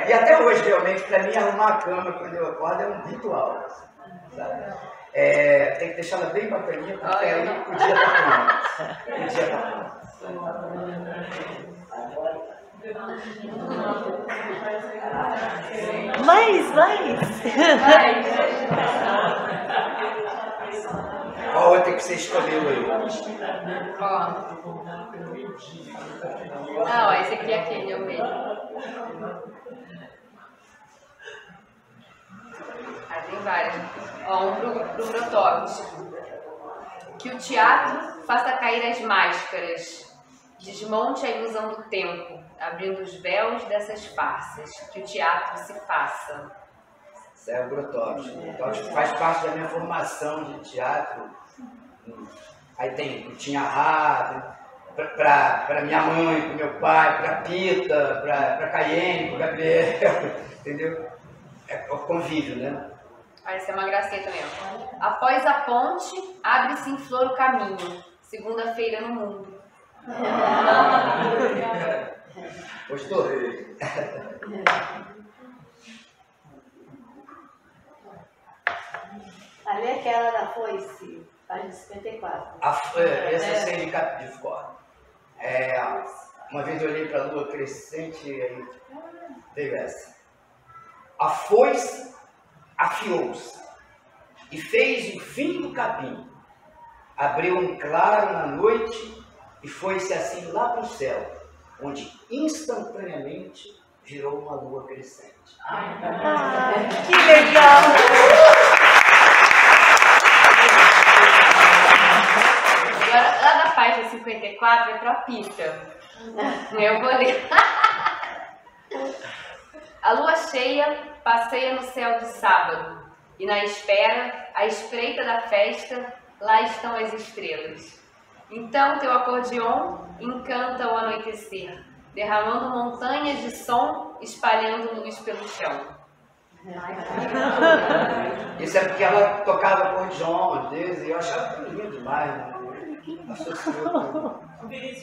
E até hoje, realmente, pra mim, arrumar a cama quando eu acordo é um ritual, sabe? Tem que deixar ela bem bacaninha, porque aí o dia tá pronto. O dia tá pronto. Mais. Qual outra que você escolheu aí? Esse aqui é aquele, eu mesmo. Tem várias. Um pro Grotowski. Que o teatro faça cair as máscaras. Desmonte a ilusão do tempo, abrindo os véus dessas farsas, que o teatro se faça. Isso é o Grotowski. O Grotowski faz parte da minha formação de teatro. Aí tem o Tinha Rá, para minha mãe, para meu pai, para Pita, para Cayenne, para Gabriel, entendeu? É o convívio, né? Essa é uma gracinha também. Após a ponte, abre-se em flor o caminho, segunda-feira no mundo. Gostou? Ali é aquela da foice, página 54. Essa é sem de fora. Uma vez eu olhei para a lua crescente e aí veio essa. A foice afiou-se e fez o fim do capim. Abriu um claro na noite e foi-se assim lá para o céu, onde instantaneamente virou uma lua crescente. Que legal! Agora, lá na página 54 é para Pita. Eu vou ler. A lua cheia passeia no céu de sábado, e na espera, à espreita da festa, lá estão as estrelas. Então teu acordeon encanta o anoitecer, derramando montanhas de som, espalhando luz pelo chão. Isso é porque ela tocava acordeon às vezes, e eu achava lindo demais. Né?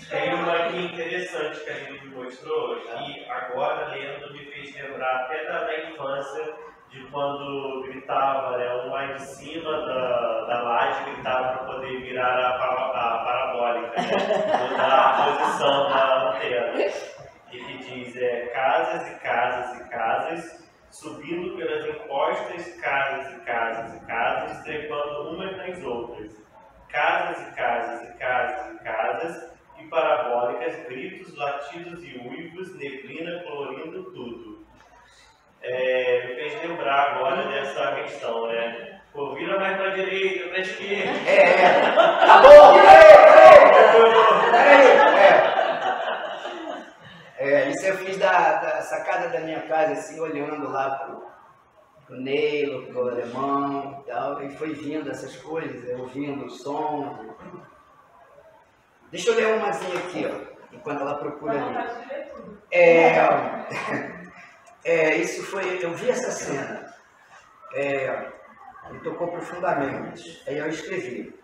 Tem uma aqui interessante que a gente me mostrou, que agora lendo me fez lembrar até da infância, de quando gritava, né, um lá de cima da laje gritava para poder virar a parabólica, né, mudar a posição da antena. E que diz, casas e casas e casas, subindo pelas encostas, casas e casas e casas, trepando umas nas outras. Casas e casas e casas e casas, e parabólicas, gritos, latidos e uivos, neblina colorindo tudo. Me fez lembrar agora dessa questão, né? Pô, vira mais pra direita, pra esquerda. Tá bom, peraí. Isso eu fiz da sacada da minha casa, assim, olhando lá pro Neilo, pro alemão e tal, e foi vindo essas coisas, ouvindo os sons. Deixa eu ler umazinha aqui, ó, enquanto ela procura ali. Isso foi, eu vi essa cena, me tocou profundamente. Aí eu escrevi: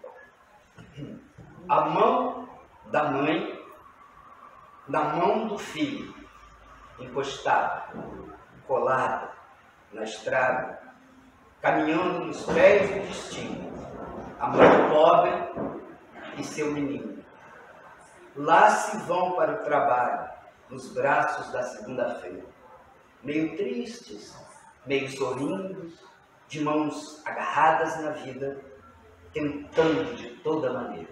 a mão da mãe na mão do filho, encostada, colada na estrada, caminhando nos pés do destino, a mãe pobre e seu menino. Lá se vão para o trabalho, nos braços da segunda-feira, meio tristes, meio sorrindo, de mãos agarradas na vida, tentando de toda maneira.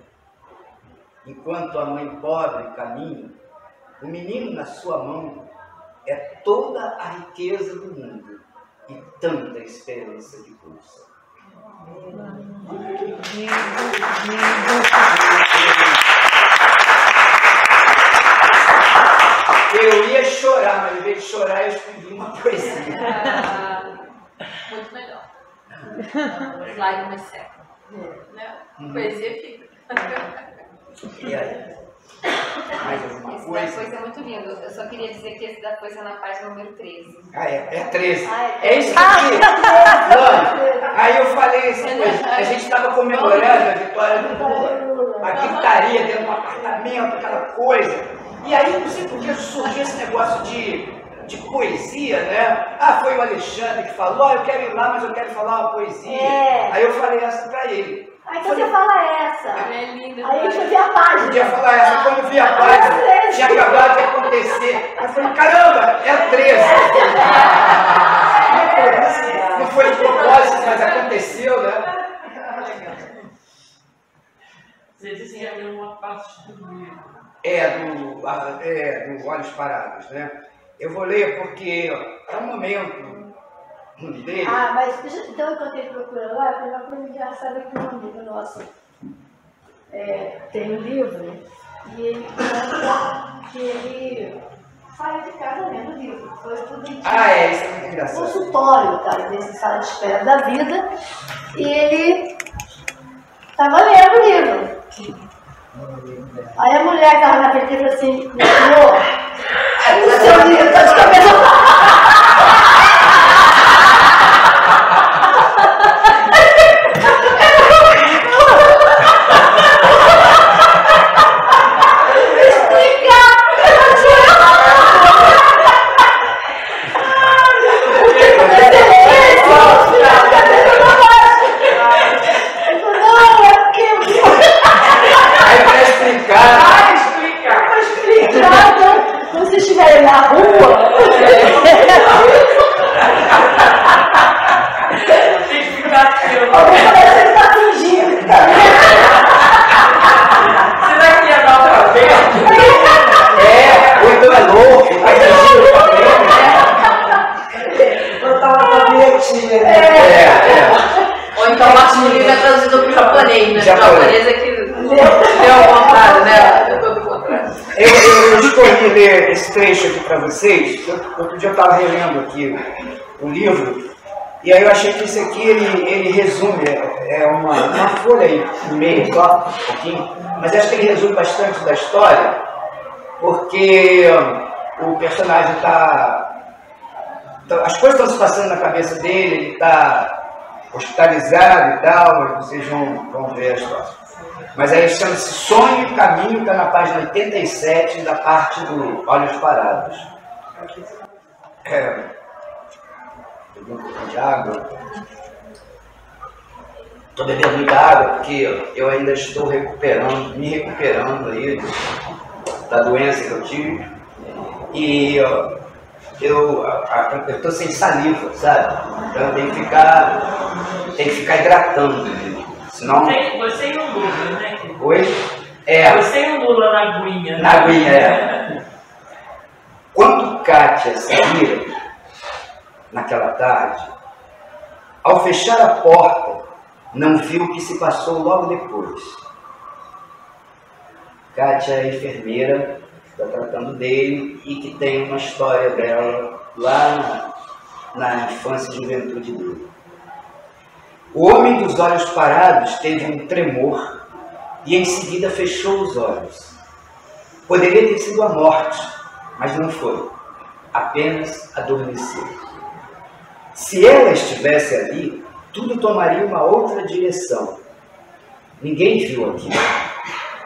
Enquanto a mãe pobre caminha, o menino na sua mão é toda a riqueza do mundo e tanta esperança de bolsa. Eu ia chorar, mas em vez de chorar eu escrevi uma poesia. Muito melhor. As lágrimas secam. Poesia fica. E aí? Mais alguma Esse coisa? da coisa é muito lindo. Eu só queria dizer que esse da coisa é na página número 13. É 13. É isso aqui. Mano, aí eu falei essa coisa. A gente estava comemorando a vitória do Lula. A gritaria dentro do apartamento, aquela coisa. E aí, não sei por que surgiu esse negócio de poesia, né? Foi o Alexandre que falou, eu quero ir lá, mas eu quero falar uma poesia. Aí eu falei essa pra ele. Então você fala essa. É lindo. Aí eu vi a página. Podia falar essa, quando eu vi a página, tinha acabado de acontecer. Aí eu falei, caramba, é 13. Não foi de propósito, mas aconteceu, né? Você disse que havia uma parte do livro. Do Olhos Parados, né? Eu vou ler porque é um momento dele. Mas então enquanto ele procura lá, tem uma coisa engraçada aqui no livro nosso. Tem um livro e ele conta que ele saiu de casa lendo o livro. Foi tudo Isso é muito engraçado. consultório, tá? Desse sala de espera da vida. E ele estava lendo o livro. Aí a mulher estava na frente e falou assim, amor, o seu livro está de cabeça. Quando vocês estiverem na rua, Tem que ficar aqui. alguém vai dizer que está fingindo. Será que ia dar outra vez? O então é louco, vai fingir o papel. Botar uma tabetinha. Ou então o Martin Livre é traduzido para o japonês, né? O japonês é que deu ao contrário, né? Eu escolhi ler esse trecho aqui para vocês. Outro dia eu estava relendo aqui o livro E aí eu achei que esse aqui, ele resume, é uma folha aí, no meio só, um pouquinho, mas acho que ele resume bastante da história, porque o personagem as coisas estão se passando na cabeça dele, ele está hospitalizado e tal, mas vocês vão ver a história. Mas aí chama-se Sonho e Caminho, está na página 87 da parte do Olhos Parados. Bebi um pouco de água. Estou bebendo muita água porque eu ainda estou me recuperando aí da doença que eu tive. E eu estou sem saliva, sabe? Então eu tenho que ficar hidratando. Senão... Você e o Lula, né? Oi? Você e o Lula na aguinha. Na aguinha, é. Quando Kátia saíra, naquela tarde, ao fechar a porta, não viu o que se passou logo depois. Kátia é enfermeira, está tratando dele e que tem uma história dela lá na infância e juventude dele. O homem dos olhos parados teve um tremor e em seguida fechou os olhos. Poderia ter sido a morte, mas não foi. Apenas adormeceu. Se ela estivesse ali, tudo tomaria uma outra direção. Ninguém viu aquilo.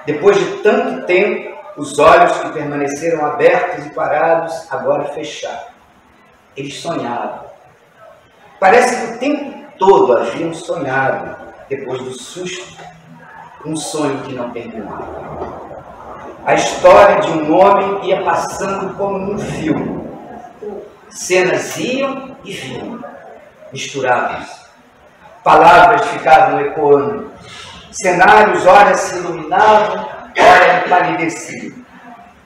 Depois de tanto tempo, os olhos que permaneceram abertos e parados agora fecharam. Eles sonhavam. Parece que o tempo todo haviam sonhado, depois do susto, um sonho que não terminava. A história de um homem ia passando como num filme. Cenas iam e vinham, misturavam-se. Palavras ficavam ecoando. Cenários, ora se iluminavam, ora empalideciam.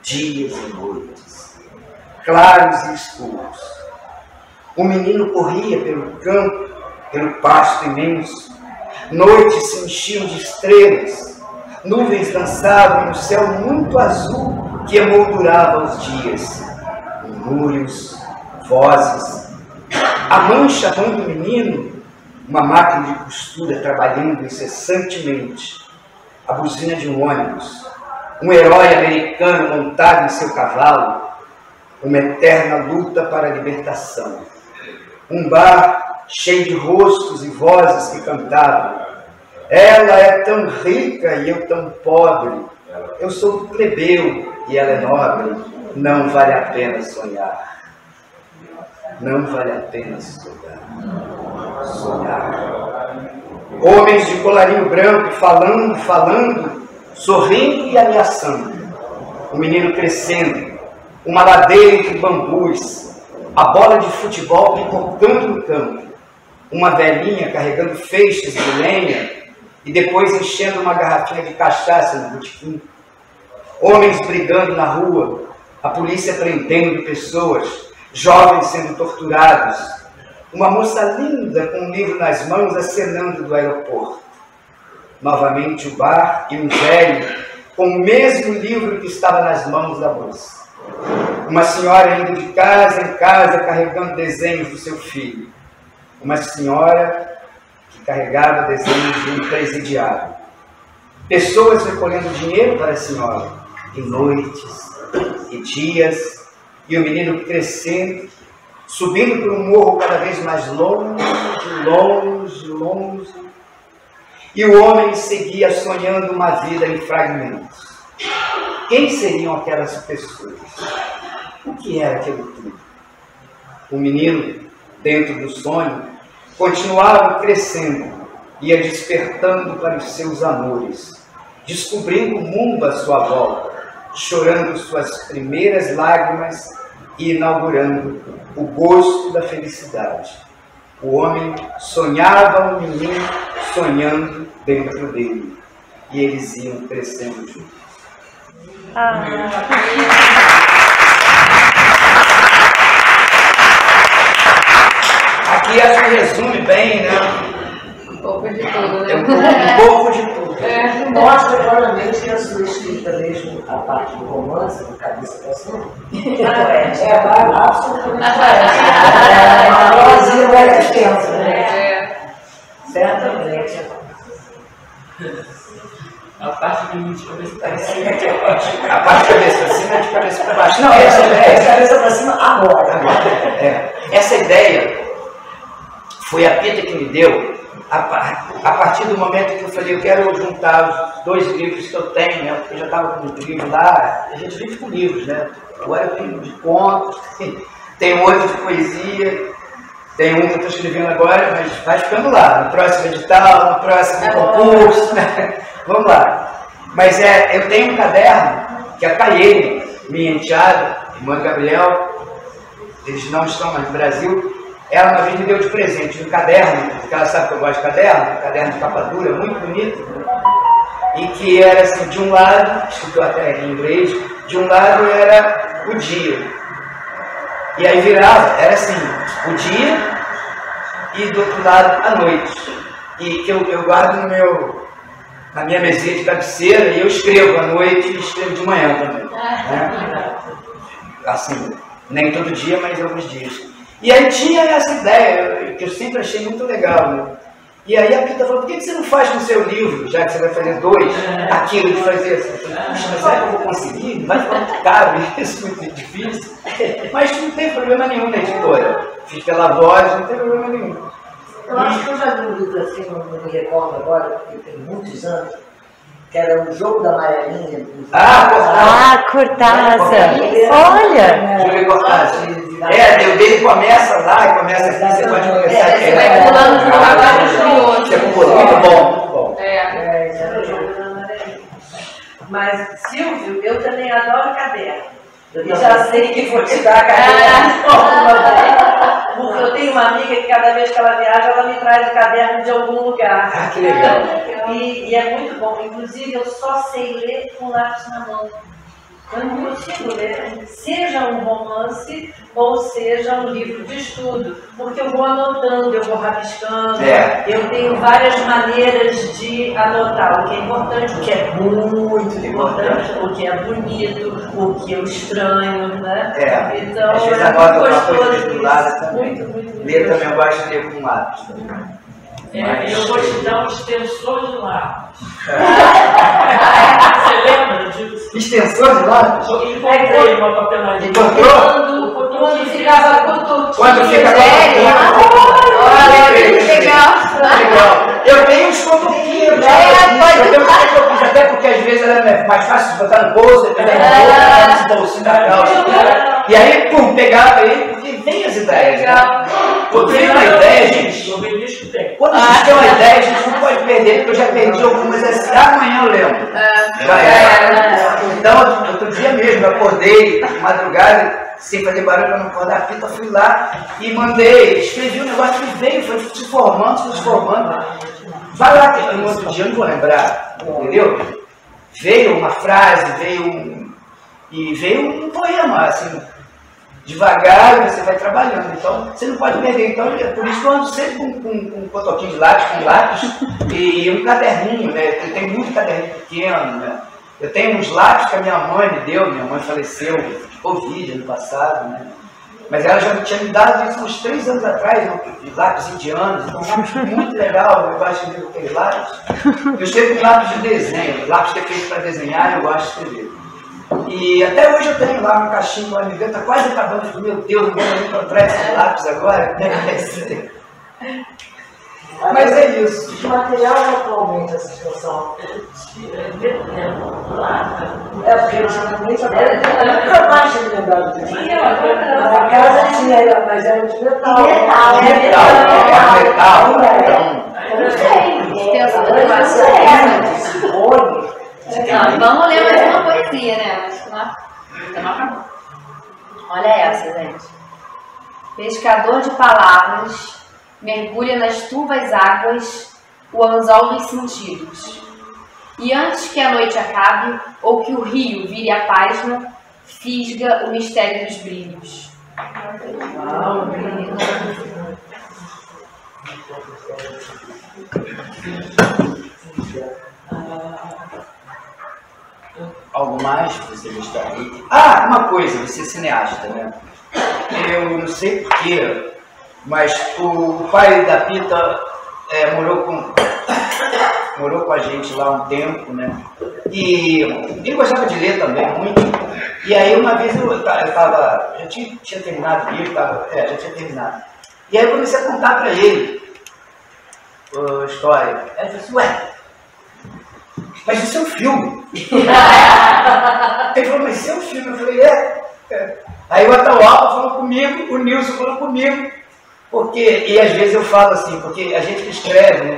Dias e noites, claros e escuros. O menino corria pelo campo, pelo pasto imenso. Noites se enchiam de estrelas. Nuvens dançavam no céu muito azul que emoldurava os dias. Murmúrios, vozes. A mãe chamando o menino, uma máquina de costura trabalhando incessantemente. A buzina de um ônibus. Um herói americano montado em seu cavalo. Uma eterna luta para a libertação. Um bar cheio de rostos e vozes que cantavam. Ela é tão rica e eu tão pobre. Eu sou plebeu e ela é nobre. Não vale a pena sonhar. Não vale a pena sonhar. Homens de colarinho branco falando, sorrindo e ameaçando. O menino crescendo. Uma ladeira entre bambus. A bola de futebol pipocando no campo. Uma velhinha carregando feixes de lenha e depois enchendo uma garrafinha de cachaça no botequim. Homens brigando na rua, a polícia prendendo pessoas, jovens sendo torturados. Uma moça linda com um livro nas mãos acenando do aeroporto. Novamente o bar e um velho com o mesmo livro que estava nas mãos da moça. Uma senhora indo de casa em casa carregando desenhos do seu filho. Uma senhora que carregava desenhos de um presidiário. Pessoas recolhendo dinheiro para a senhora. E noites, e dias, e o menino crescendo, subindo por um morro cada vez mais longe. E o homem seguia sonhando uma vida em fragmentos. Quem seriam aquelas pessoas? O que era aquele tudo? O menino, dentro do sonho, continuava crescendo, ia despertando para os seus amores, descobrindo o mundo à sua volta, chorando suas primeiras lágrimas e inaugurando o gosto da felicidade. O homem sonhava o menino sonhando dentro dele, e eles iam crescendo juntos. Aqui acho que resume bem, né? Um pouco de tudo, né? Um pouco de tudo. Mostra claramente que a sua escrita, mesmo a parte do romance, do cabeça para cima, absolutamente poética. É uma prosinha mais extensa, né? Certamente. A parte de cabeça para cima. A parte de cabeça para cima é de cabeça para baixo. Não, Essa é de cabeça para cima agora. Essa ideia foi a Pita que me deu a partir do momento que eu falei, eu quero juntar os 2 livros que eu tenho, né? Porque eu já estava com um livro lá, a gente vive com livros, né? Agora eu tenho de contos, tem outro de poesia, tem um que eu estou escrevendo agora, mas vai ficando lá, no próximo edital, no próximo concurso, né? Vamos lá. Mas eu tenho um caderno que a Caiene, minha enteada, irmã do Gabriel, eles não estão mais no Brasil, ela uma vez me deu de presente um caderno, porque ela sabe que eu gosto de caderno, um caderno de capa dura, muito bonito, e que era assim, de um lado, escrito até em inglês, de um lado era o dia, e aí virava, era assim, o dia, e do outro lado a noite, e que eu guardo na minha mesinha de cabeceira, e eu escrevo à noite e escrevo de manhã também, né? Assim, nem todo dia, mas alguns dias. E aí tinha essa ideia, que eu sempre achei muito legal, né? E aí a Pita falou, por que você não faz com o seu livro, já que você vai fazer 2, aquilo de fazer assim? Puxa, mas será que eu vou conseguir? Vai ficar muito caro isso, muito difícil. Mas não tem problema nenhum na editora. Fiz pela Voz, não tem problema nenhum. Eu acho que eu já vi um livro assim, não me recordo agora, porque tem muitos anos, que era o Jogo da Amarelinha. Cortázar. Olha! Júlio Cortázar. O dele começa lá e começa aqui, você pode começar aqui. Você vai pulando de um lado para o outro. Você pula, muito bom. Mas, Silvio, eu também adoro caderno. E já sei que vou te dar a caderno. Porque eu tenho uma amiga que cada vez que ela viaja, ela me traz o caderno de algum lugar. Ah, que legal. E é muito bom. Inclusive, eu só sei ler com lápis na mão. Eu não consigo ler, seja um romance ou seja um livro de estudo, porque eu vou anotando, eu vou rabiscando, eu tenho várias maneiras de anotar o que é importante, o que é muito importante, o que é bonito, o que eu estranho, né? Então, às vezes anota uma coisa do lado também. Muito ler também eu gosto de ler com lápis também. Eu vou te dar um extensor de lápis. Você lembra disso? Extensor de lápis? Encontrei uma papelaria. Encontrou? Quando ficava cutucando. Quando fica Olha, que legal. Eu tenho uns cotoquinhos. Eu tenho uns cotoquinhos, até porque às vezes era mais fácil de botar no bolso, dependendo do bolso, no bolsinho da calça. E aí, pum, pegava ele, porque vem as ideias. Quando vem uma ideia, gente. Quando a gente tem uma ideia, a gente não pode perder, porque eu já perdi algumas assim, amanhã eu lembro. Então, outro dia mesmo, eu acordei de madrugada, sem fazer barulho para não acordar a Pita, fui lá e mandei, escrevi um negócio que veio, foi se formando. Vai lá, que no outro dia eu não vou lembrar, entendeu? Veio uma frase, veio um poema, assim, devagar você vai trabalhando, então você não pode perder. Então, por isso que eu ando sempre com um cotoquinho de lápis, com lápis e um caderninho, né? Eu tenho muito caderninho pequeno, né? Eu tenho uns lápis que a minha mãe me deu, minha mãe faleceu de Covid ano passado, né? Mas ela já tinha me dado isso uns 3 anos atrás, lápis indianos, então lápis muito legal, eu gosto de escrever com aquele lápis. Eu escrevo com lápis de desenho, lápis que é feito para desenhar, eu gosto de escrever. E até hoje eu tenho lá um cachinho que ela me deu, está quase acabando, eu falei, meu Deus, não vou encontrar esse lápis agora. Mas é isso. Que material é atualmente essa situação? Porque geralmente agora eu nunca mais tinha me lembrado disso. Na casa tinha, mas era de metal. Eu não sei. Vamos ler mais uma poesia, né? Acho que não acabou. Olha essa, gente. Pescador de palavras, mergulha nas turvas águas o anzol dos sentidos. E antes que a noite acabe, ou que o rio vire a página, fisga o mistério dos brilhos. Algo mais que você gostaria? Ah, uma coisa, você é cineasta, né? Eu não sei porquê, mas o pai da Pita morou com a gente lá um tempo, né? E ele gostava de ler também muito. E aí uma vez já tinha terminado o livro, já tinha terminado. E aí eu comecei a contar para ele a história. Aí ele falou assim, ué, mas isso é um filme. Ele falou, mas isso é um filme. Eu falei, é. Aí o Atahualpa falou comigo, o Nilson falou comigo, e às vezes eu falo assim, porque a gente que escreve, né,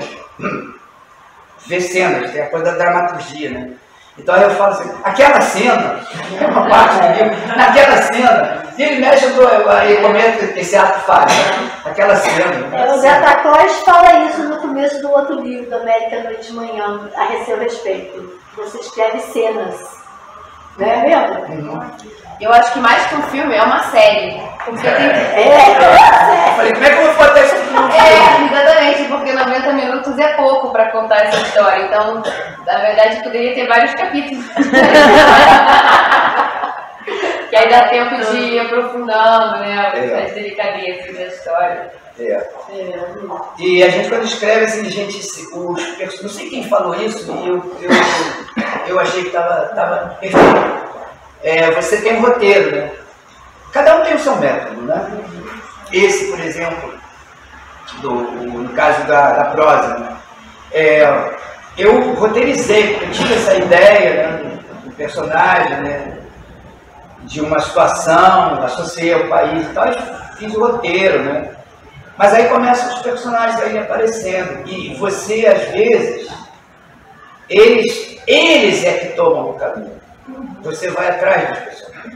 vê cenas, tem a coisa da dramaturgia, né? Então aí eu falo assim, aquela cena, é uma parte do livro, naquela cena, e ele mexe, aí comenta esse ato falho, né? Aquela cena. O Zé Tacós fala isso no começo do outro livro, da América Noite de Manhã, a seu respeito. Você escreve cenas, não é mesmo? Eu acho que mais que um filme é uma série. Porque tem... Eu falei, como é que eu vou botar isso aqui no filme? Exatamente, porque 90 minutos é pouco para contar essa história. Então, na verdade, poderia ter vários capítulos. Que aí dá tempo de ir aprofundando, né, as delicadezas da história. E a gente, quando escreve, assim, não sei quem falou isso, e eu achei que estava perfeito. Você tem um roteiro, né? Cada um tem o seu método, né? Esse, por exemplo, no caso da prosa, né? Eu roteirizei, porque eu tive essa ideia, né, do personagem, né, de uma situação, associei ao país e tal, e fiz o roteiro, né? Mas aí começam os personagens aí aparecendo, e você, às vezes, eles é que tomam o caminho. Você vai atrás dos personagens.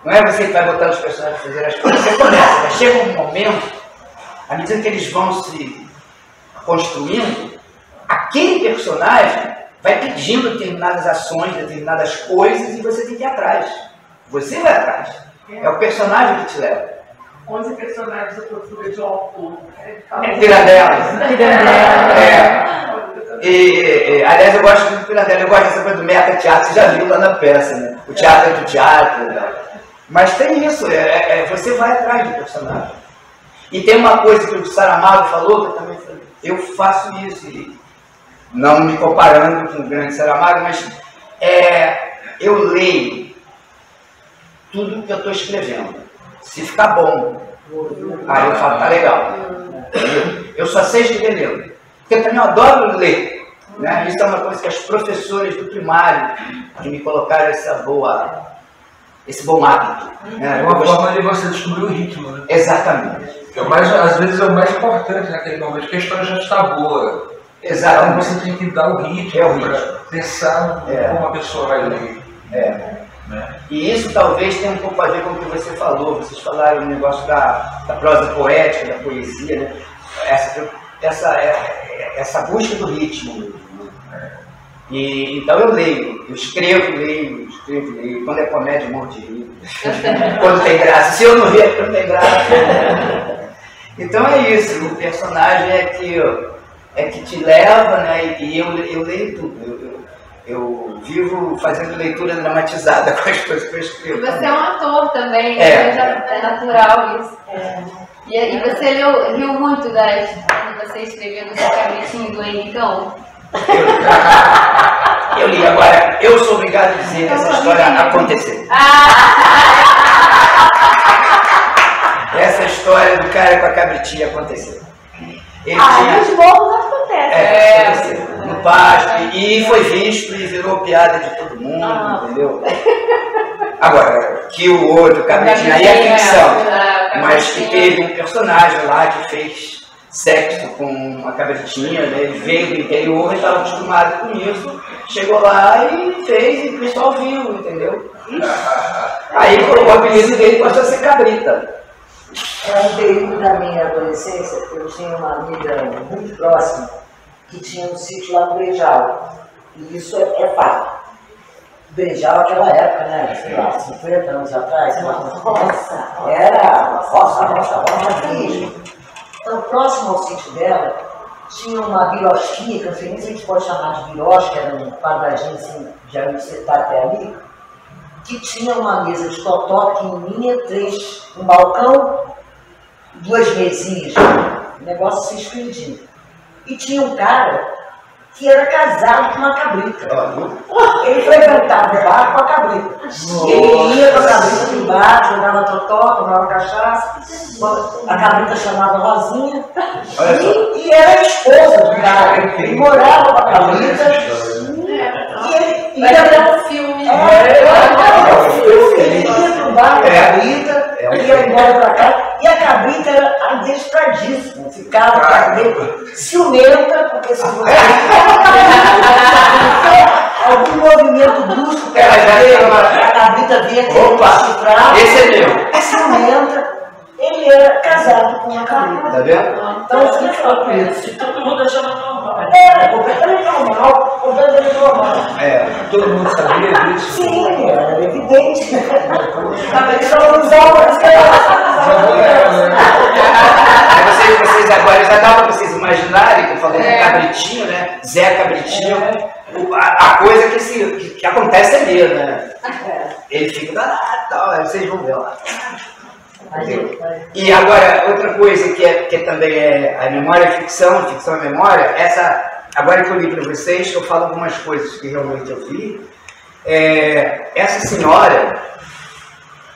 Não é você que vai botar os personagens a fazer as coisas. Você começa, mas chega um momento, à medida que eles vão se construindo, aquele personagem vai pedindo determinadas ações, determinadas coisas, e você tem que ir atrás. Você vai atrás. É o personagem que te leva. 11 personagens da procura de um autor. Pirandello. Aliás, eu gosto muito do Pirandello. Eu gosto dessa coisa do meta-teatro. Você já viu lá na peça, né? O teatro é do teatro. Né? Mas tem isso. Você vai atrás do personagem. E tem uma coisa que o Saramago falou, que eu também falei. Eu faço isso. E não me comparando com o grande Saramago, mas eu leio tudo que eu estou escrevendo. Se ficar bom, aí eu falo, tá legal. Eu só sei escrever lendo. Porque eu também adoro ler. Né? Isso é uma coisa que as professoras do primário que me colocaram esse bom hábito. Né? É uma forma de você descobrir o ritmo, né? Exatamente. Às vezes é o mais importante naquele momento, que a história já está boa. Exatamente. Então você tem que dar o ritmo para pensar como a pessoa vai ler. Né? E isso talvez tenha um pouco a ver com o que você falou. Vocês falaram o negócio da prosa poética, da poesia, né? Essa busca do ritmo. E então eu leio, eu escrevo, leio. Quando é comédia, eu morro de rir. Quando tem graça. Se eu não rir, não tem graça. Então é isso. O personagem é que te leva, né? E eu leio tudo. Eu vivo fazendo leitura dramatizada com as coisas que eu escrevo. Você é um ator também, é natural isso. E você riu muito quando você escreveu do seu cabritinho do Henricão? Eu li. Agora, eu sou obrigado a dizer que essa história aconteceu. Essa história do cara com a cabritinha aconteceu. Nos morros acontece. No pasto, e foi visto e virou piada de todo mundo, entendeu? Agora, que o outro cabritinho aí é ficção, mas que teve um personagem lá que fez sexo com uma cabritinha, né? Ele veio do interior e estava acostumado com isso, chegou lá e fez, e o pessoal viu, entendeu? Aí o apelido dele passou a ser Cabrita. Um período da minha adolescência, eu tinha uma amiga muito próxima que tinha um sítio lá no Brejal. E isso é fato. Brejal, aquela época, né? Sei lá, 50 anos atrás. Nossa! Era roça mesmo. Então, próximo ao sítio dela, tinha uma birosquinha, que eu não sei nem se a gente pode chamar de birosca, era um quadradinho assim, já onde você está até ali, que tinha uma mesa de totó pequenininha, um balcão, 2 mesinhas, o negócio se expandia. E tinha um cara que era casado com uma cabrita. Ele frequentava o bar com a cabrita. Ele ia com a cabrita pro bar, jogava totó, tomava cachaça, a cabrita chamava Rosinha, e era a esposa do cara. Ele morava com a cabrita. E ele ia pro filme. Ele ia pro bar com a cabrita, ia embora pra cá. E a cabrita era adestradíssima, ficava com a cabrita ciumenta, porque se algum movimento brusco, a cabrita vinha chifrar. Esse é meu. É ciumenta, ele era casado com uma cabrita. Tá vendo? Então, se todo mundo achava normal. era completamente normal, completamente normal. Todo mundo sabia disso. Sim, era evidente. Eles só não usavam as Vocês agora já dá para vocês imaginarem que eu falei do cabritinho, né? Zé Cabritinho, a coisa que acontece ali, né? Ele fica danado e tal, aí vocês vão ver lá. E agora, outra coisa que também é a memória é ficção é memória, agora que eu li para vocês, eu falo algumas coisas que realmente eu vi. Essa senhora,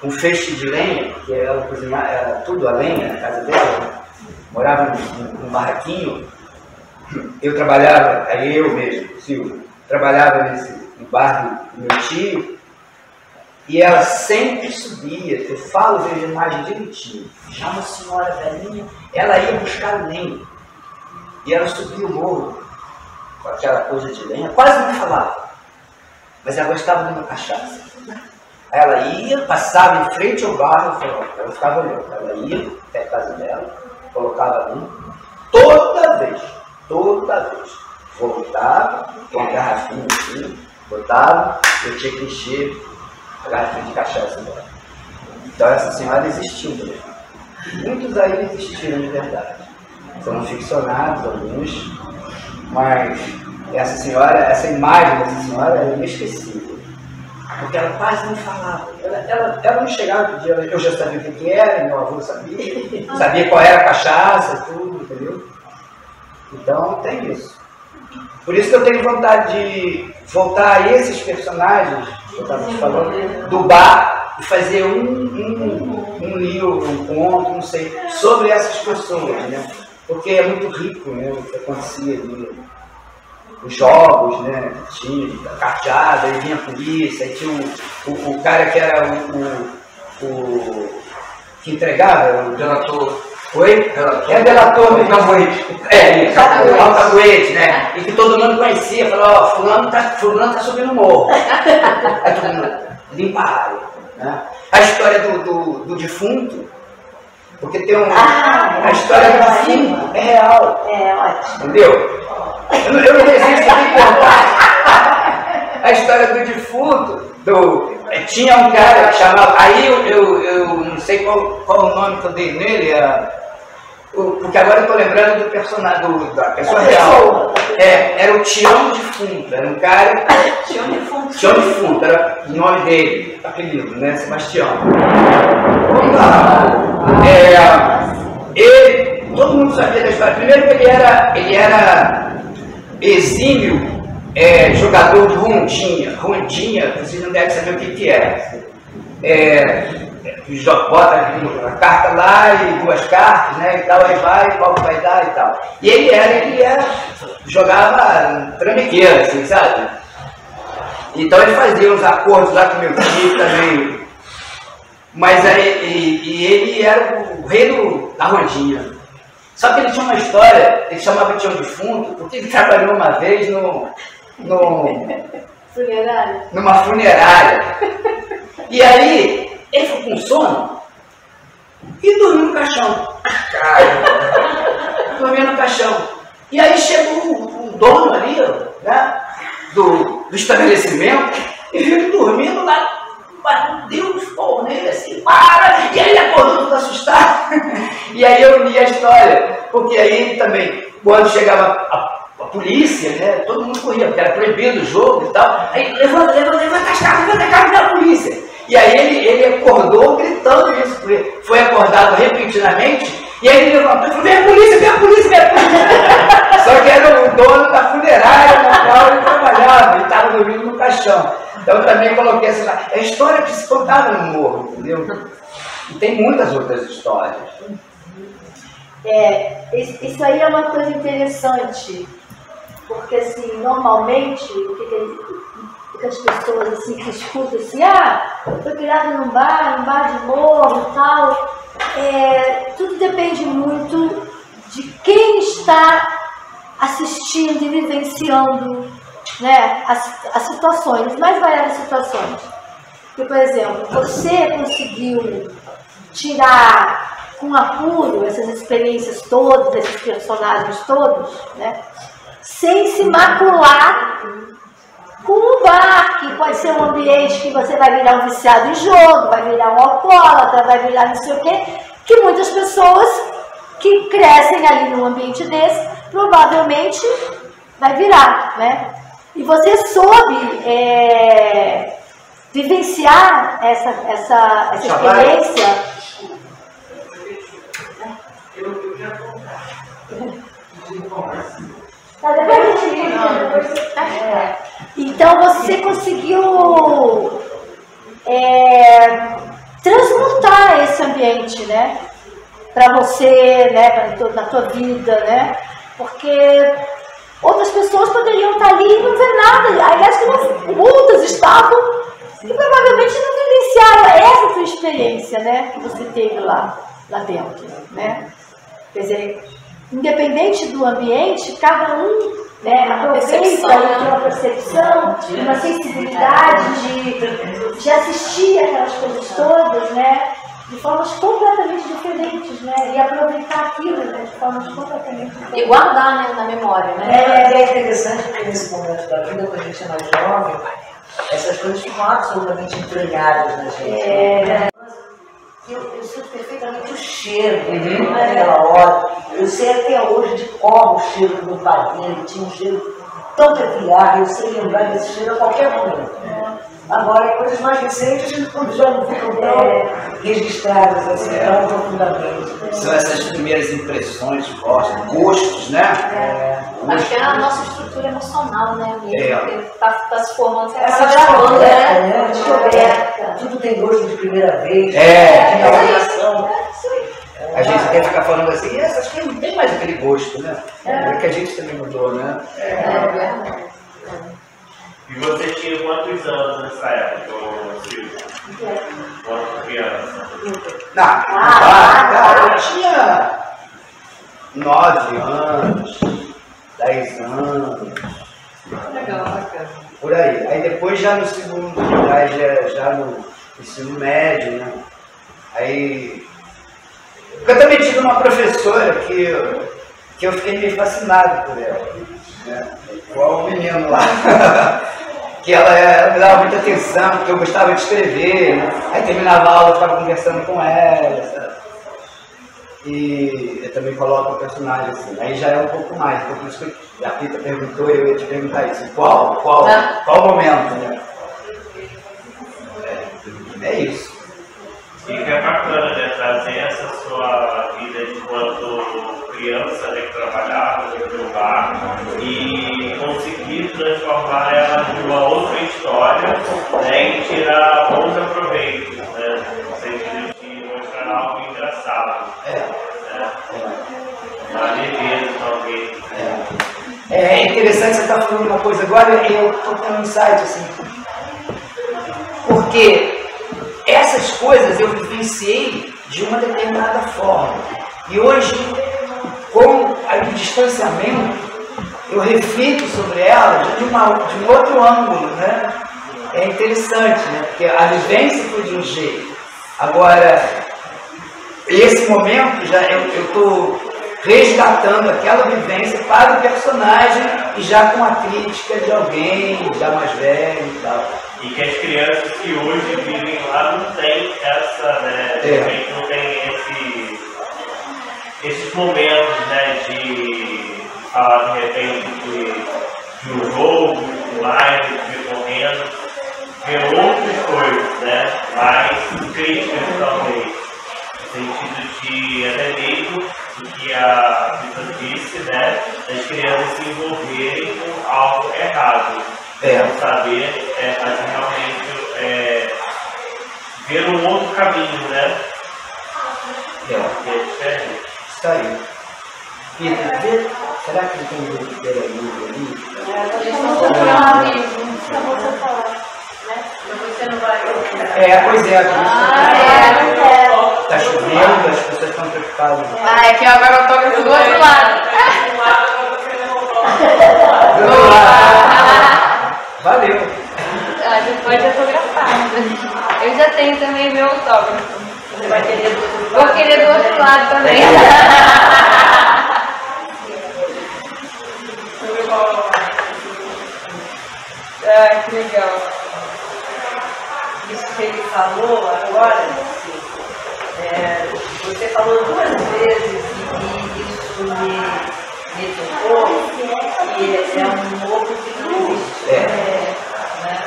um feixe de lenha, que ela cozinhava, era tudo a lenha na casa dela, morava num barraquinho. Eu trabalhava, aí eu mesmo, Silvio, trabalhava no bar do meu tio, e ela sempre subia, eu falo, vejo a imagem direitinho, já uma senhora velhinha, ela ia buscar lenha, e ela subia o morro com aquela coisa de lenha, quase não falava, mas ela gostava de uma cachaça. Aí ela ia, passava em frente ao bar, ela ficava olhando, ela ia até a casa dela, colocava ali, toda vez, voltava com a garrafinha assim, botava, eu tinha que encher a garrafinha de cachaça dela. Então essa senhora existiu mesmo. Muitos aí existiram de verdade. Foram ficcionados alguns, mas essa senhora, essa imagem dessa senhora é inesquecível. Porque ela quase não falava. Ela não chegava no dia, eu já sabia o que era, meu avô sabia qual era a cachaça, tudo, entendeu? Então tem isso. Por isso que eu tenho vontade de voltar a esses personagens, que eu estava te falando, do bar, e fazer um livro, um conto, não sei, sobre essas pessoas, né? Porque é muito rico, né, o que acontecia ali. Os jogos, né? Tinha carteada, aí vinha a polícia, aí tinha o cara que era o que entregava, o delator. Oi? É delator, o alcaguete. O alcaguete, né? E que todo mundo conhecia, falou, fulano tá subindo o morro. Aí todo mundo limpa a área. Né? A história do defunto, porque tem a história do defunto é real. Ótimo. Entendeu? Eu não resisto de contar a história do defunto. Tinha um cara que chamava. Aí eu não sei qual o nome que eu dei nele, porque agora eu estou lembrando do personagem, da pessoa real. Era o Tião Defunto, era um cara. Tião Defunto, era o nome dele, apelido, né? Sebastião. Vamos lá. Todo mundo sabia da história. Primeiro que ele era exímio jogador de rondinha. Rondinha, vocês não devem saber o que é. Bota a carta lá e 2 cartas, né? E tal, aí vai, qual que vai dar e tal. E ele jogava trambiqueira, assim, sabe? Então ele fazia uns acordos lá com o meu tio também. Mas ele era o rei da rondinha. Só que ele tinha uma história, ele chamava Tião Defunto, porque ele trabalhou uma vez numa funerária. E aí, ele ficou com sono e dormiu no caixão. Dormiu no caixão. E aí chegou o dono ali, né, do estabelecimento, e viu ele dormindo lá deu um esporro nele assim, para! E aí ele acordou todo assustado. E aí eu li a história, porque aí também, quando chegava a polícia, né, todo mundo corria, porque era proibido o jogo e tal. Aí levanta as cartas da polícia. E aí ele acordou gritando isso, foi acordado repentinamente, e aí ele levantou e falou, vem a polícia, vem a polícia, vem a polícia. Só que era o dono da funerária na qual ele trabalhava, ele estava dormindo no caixão. Então eu também coloquei essa, é a história que se contava no morro, entendeu? E tem muitas outras histórias. Isso aí é uma coisa interessante, porque assim, normalmente, o que as pessoas assim, que escutam assim, foi criado num bar de morro e tal, tudo depende muito de quem está assistindo e vivenciando, né, as situações, as mais variadas situações. Porque, por exemplo, você conseguiu tirar com apuro essas experiências todas, esses personagens todos, né, sem se macular com o bar, que pode ser um ambiente que você vai virar um viciado em jogo, vai virar um alcoólatra, vai virar não sei o quê, que muitas pessoas que crescem ali num ambiente desse, provavelmente vai virar, né? E você soube vivenciar essa experiência. Então você conseguiu transmutar esse ambiente, né? Para você, né? Na tua vida, né? Porque outras pessoas poderiam estar ali e não ver nada. Aliás, que muitas estavam e provavelmente não vivenciaram essa tua experiência, né? Que você teve lá dentro, né? Quer dizer, independente do ambiente, cada um, né, aproveita uma percepção, uma sensibilidade de assistir aquelas coisas todas, né, de formas completamente diferentes, né, e aproveitar aquilo, né, de formas completamente diferentes. E guardar, né, na memória, né? É interessante porque nesse momento da vida, quando a gente é mais jovem, essas coisas ficam absolutamente entranhadas na gente. Eu sinto perfeitamente o cheiro naquela hora. Eu sei até hoje de como o cheiro do meu padrinho tinha um cheiro tão peculiar, eu sei lembrar desse cheiro a qualquer momento. Agora, coisas mais recentes já não ficam tão registradas assim, tão profundamente. São essas primeiras impressões fortes, gostos, né? Acho que é a nossa estrutura emocional, né? Porque tá se formando, você essa acaba gravando, né? Descoberta. Tudo tem gosto de primeira vez. A gente quer ficar falando assim, essas coisas não tem mais aquele gosto, né? É que a gente também mudou, né? E você tinha quantos anos nessa época, Silvio? Quanto criança? Eu tinha 9 anos, 10 anos. Legal, bacana. Por aí. Aí depois já no segundo, já no ensino médio, né? Aí. Eu também tive uma professora que eu fiquei meio fascinado por ela, né? Igual o menino lá. Que ela me dava muita atenção, porque eu gostava de escrever, né? Aí terminava a aula, eu ficava conversando com ela, sabe? E eu também coloco o personagem assim, aí já é um pouco mais, então por isso que a Rita perguntou, eu ia te perguntar isso, qual momento, né? É isso. E que é bacana, né, trazer essa sua vida enquanto criança, né, que trabalhava no bar e conseguir transformar ela numa outra história, né, e tirar bons aproveitos, né, no sentido de mostrar algo engraçado, né, uma leveza talvez. É interessante você estar falando uma coisa agora, eu estou tendo um insight assim, porque essas coisas eu vivenciei de uma determinada forma. E hoje, com o distanciamento, eu reflito sobre elas de um outro ângulo, né? É interessante, né? Porque a vivência foi de um jeito. Agora, esse momento, eu estou resgatando aquela vivência para o personagem e já com a crítica de alguém já mais velho e tal. E que as crianças que hoje vivem lá não tem essa, né? De repente não tem esses momentos, né? De falar de repente de um jogo, de live, de correndo, ver outras coisas, né? Mais críticas talvez, no sentido de até mesmo do que a Rita disse, né? Das crianças se envolverem com algo errado. Não saber realmente ver um outro caminho, né? Que é diferente. Isso aí. Peter, será que ele tem um livro dele ali? Eles estão procurando livro, não você falar, né? Você não vai. Pois é. Tá chovendo, as pessoas estão preocupadas. É que agora o autógrafo do outro lado. Valeu. Você pode autografar. Eu já tenho também meu autógrafo. Você vai querer do outro lado? Vou querer do outro lado também. Que legal. Isso que ele falou agora, você falou 2 vezes e isso me tocou, que é um novo que não existe. Né?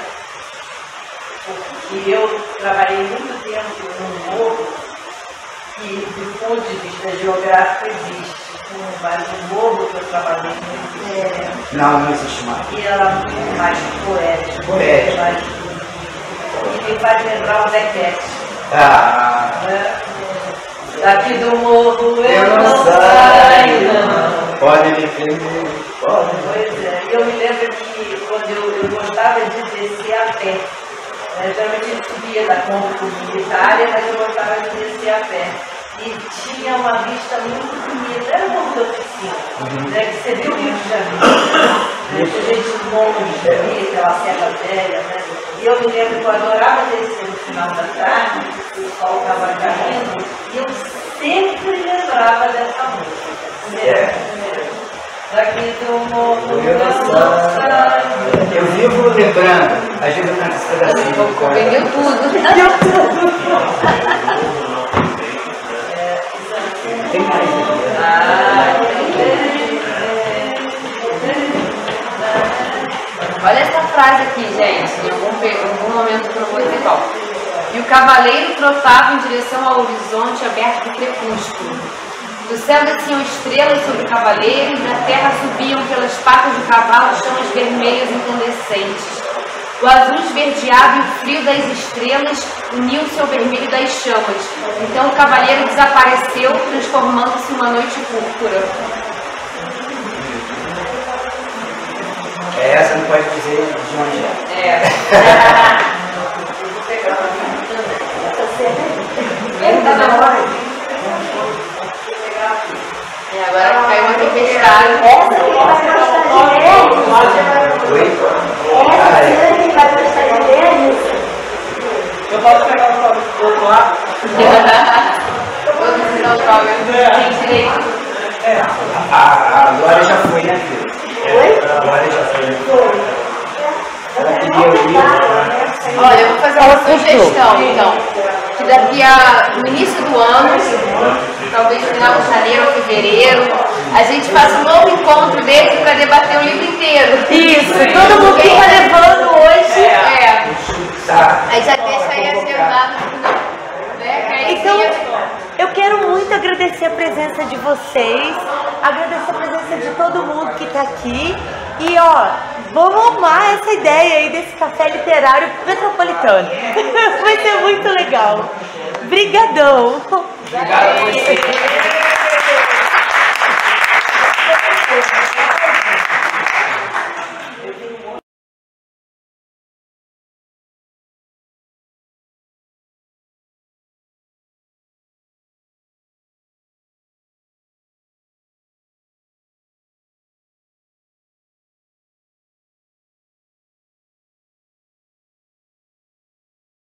Porque eu trabalhei muito tempo num morro que, do ponto de vista geográfico, existe. Mas o morro que eu trabalhei não existe mais. E ela é muito mais poética. E me faz lembrar o Beckett. Daqui do morro eu não saio, não. Pode me prender, pode. Pois é, e eu me lembro que quando eu gostava de descer a pé. Geralmente eu subia da ponta comunitária, mas eu gostava de descer a pé. E tinha uma vista muito bonita, era uma de oficina, né? Que você viu o Rio de Janeiro, você vê de longe ali, aquela serra velha, né? E eu me lembro que eu adorava descer no final da tarde, o sol estava caindo, e eu sempre lembrava dessa música. Daqui do morro eu não saio. Eu vivo lembrando, às vezes eu canto esse pedacinho. Vendeu tudo. Tem mais aqui. Olha essa frase aqui, gente, em algum momento que eu não vou dizer qual. E o cavaleiro trotava em direção ao horizonte aberto do crepúsculo. Do céu desciam estrelas sobre o cavaleiro e da terra subiam pelas patas do cavalo chamas vermelhas incandescentes. O azul esverdeado e o frio das estrelas uniu-se ao vermelho das chamas. Então o cavaleiro desapareceu, transformando-se em uma noite púrpura. Essa não pode dizer de onde é. Vou pegar uma minha também. Essa cena Ele tá na hora. Agora caiu uma tempestade. Essa que vai gostar de ver. Oi? Essa que vai gostar de ver. Eu posso pegar o outro lado? Todos os autógrafos têm direito. A Glória já foi, né, filho? Oi? A Glória já foi. Ela queria o livro. Olha, eu vou fazer uma sugestão, então. Que daqui no início do ano, talvez final de janeiro ou fevereiro, a gente faça um novo encontro dele para debater o livro inteiro. Isso, todo mundo fica levando hoje. Tá. Aí já deixa aí agendado, né? Então, eu quero muito agradecer a presença de vocês, agradecer a presença de todo mundo que está aqui. E ó, vamos amar essa ideia aí desse café literário metropolitano. Vai ser muito legal. Brigadão. Obrigado a você.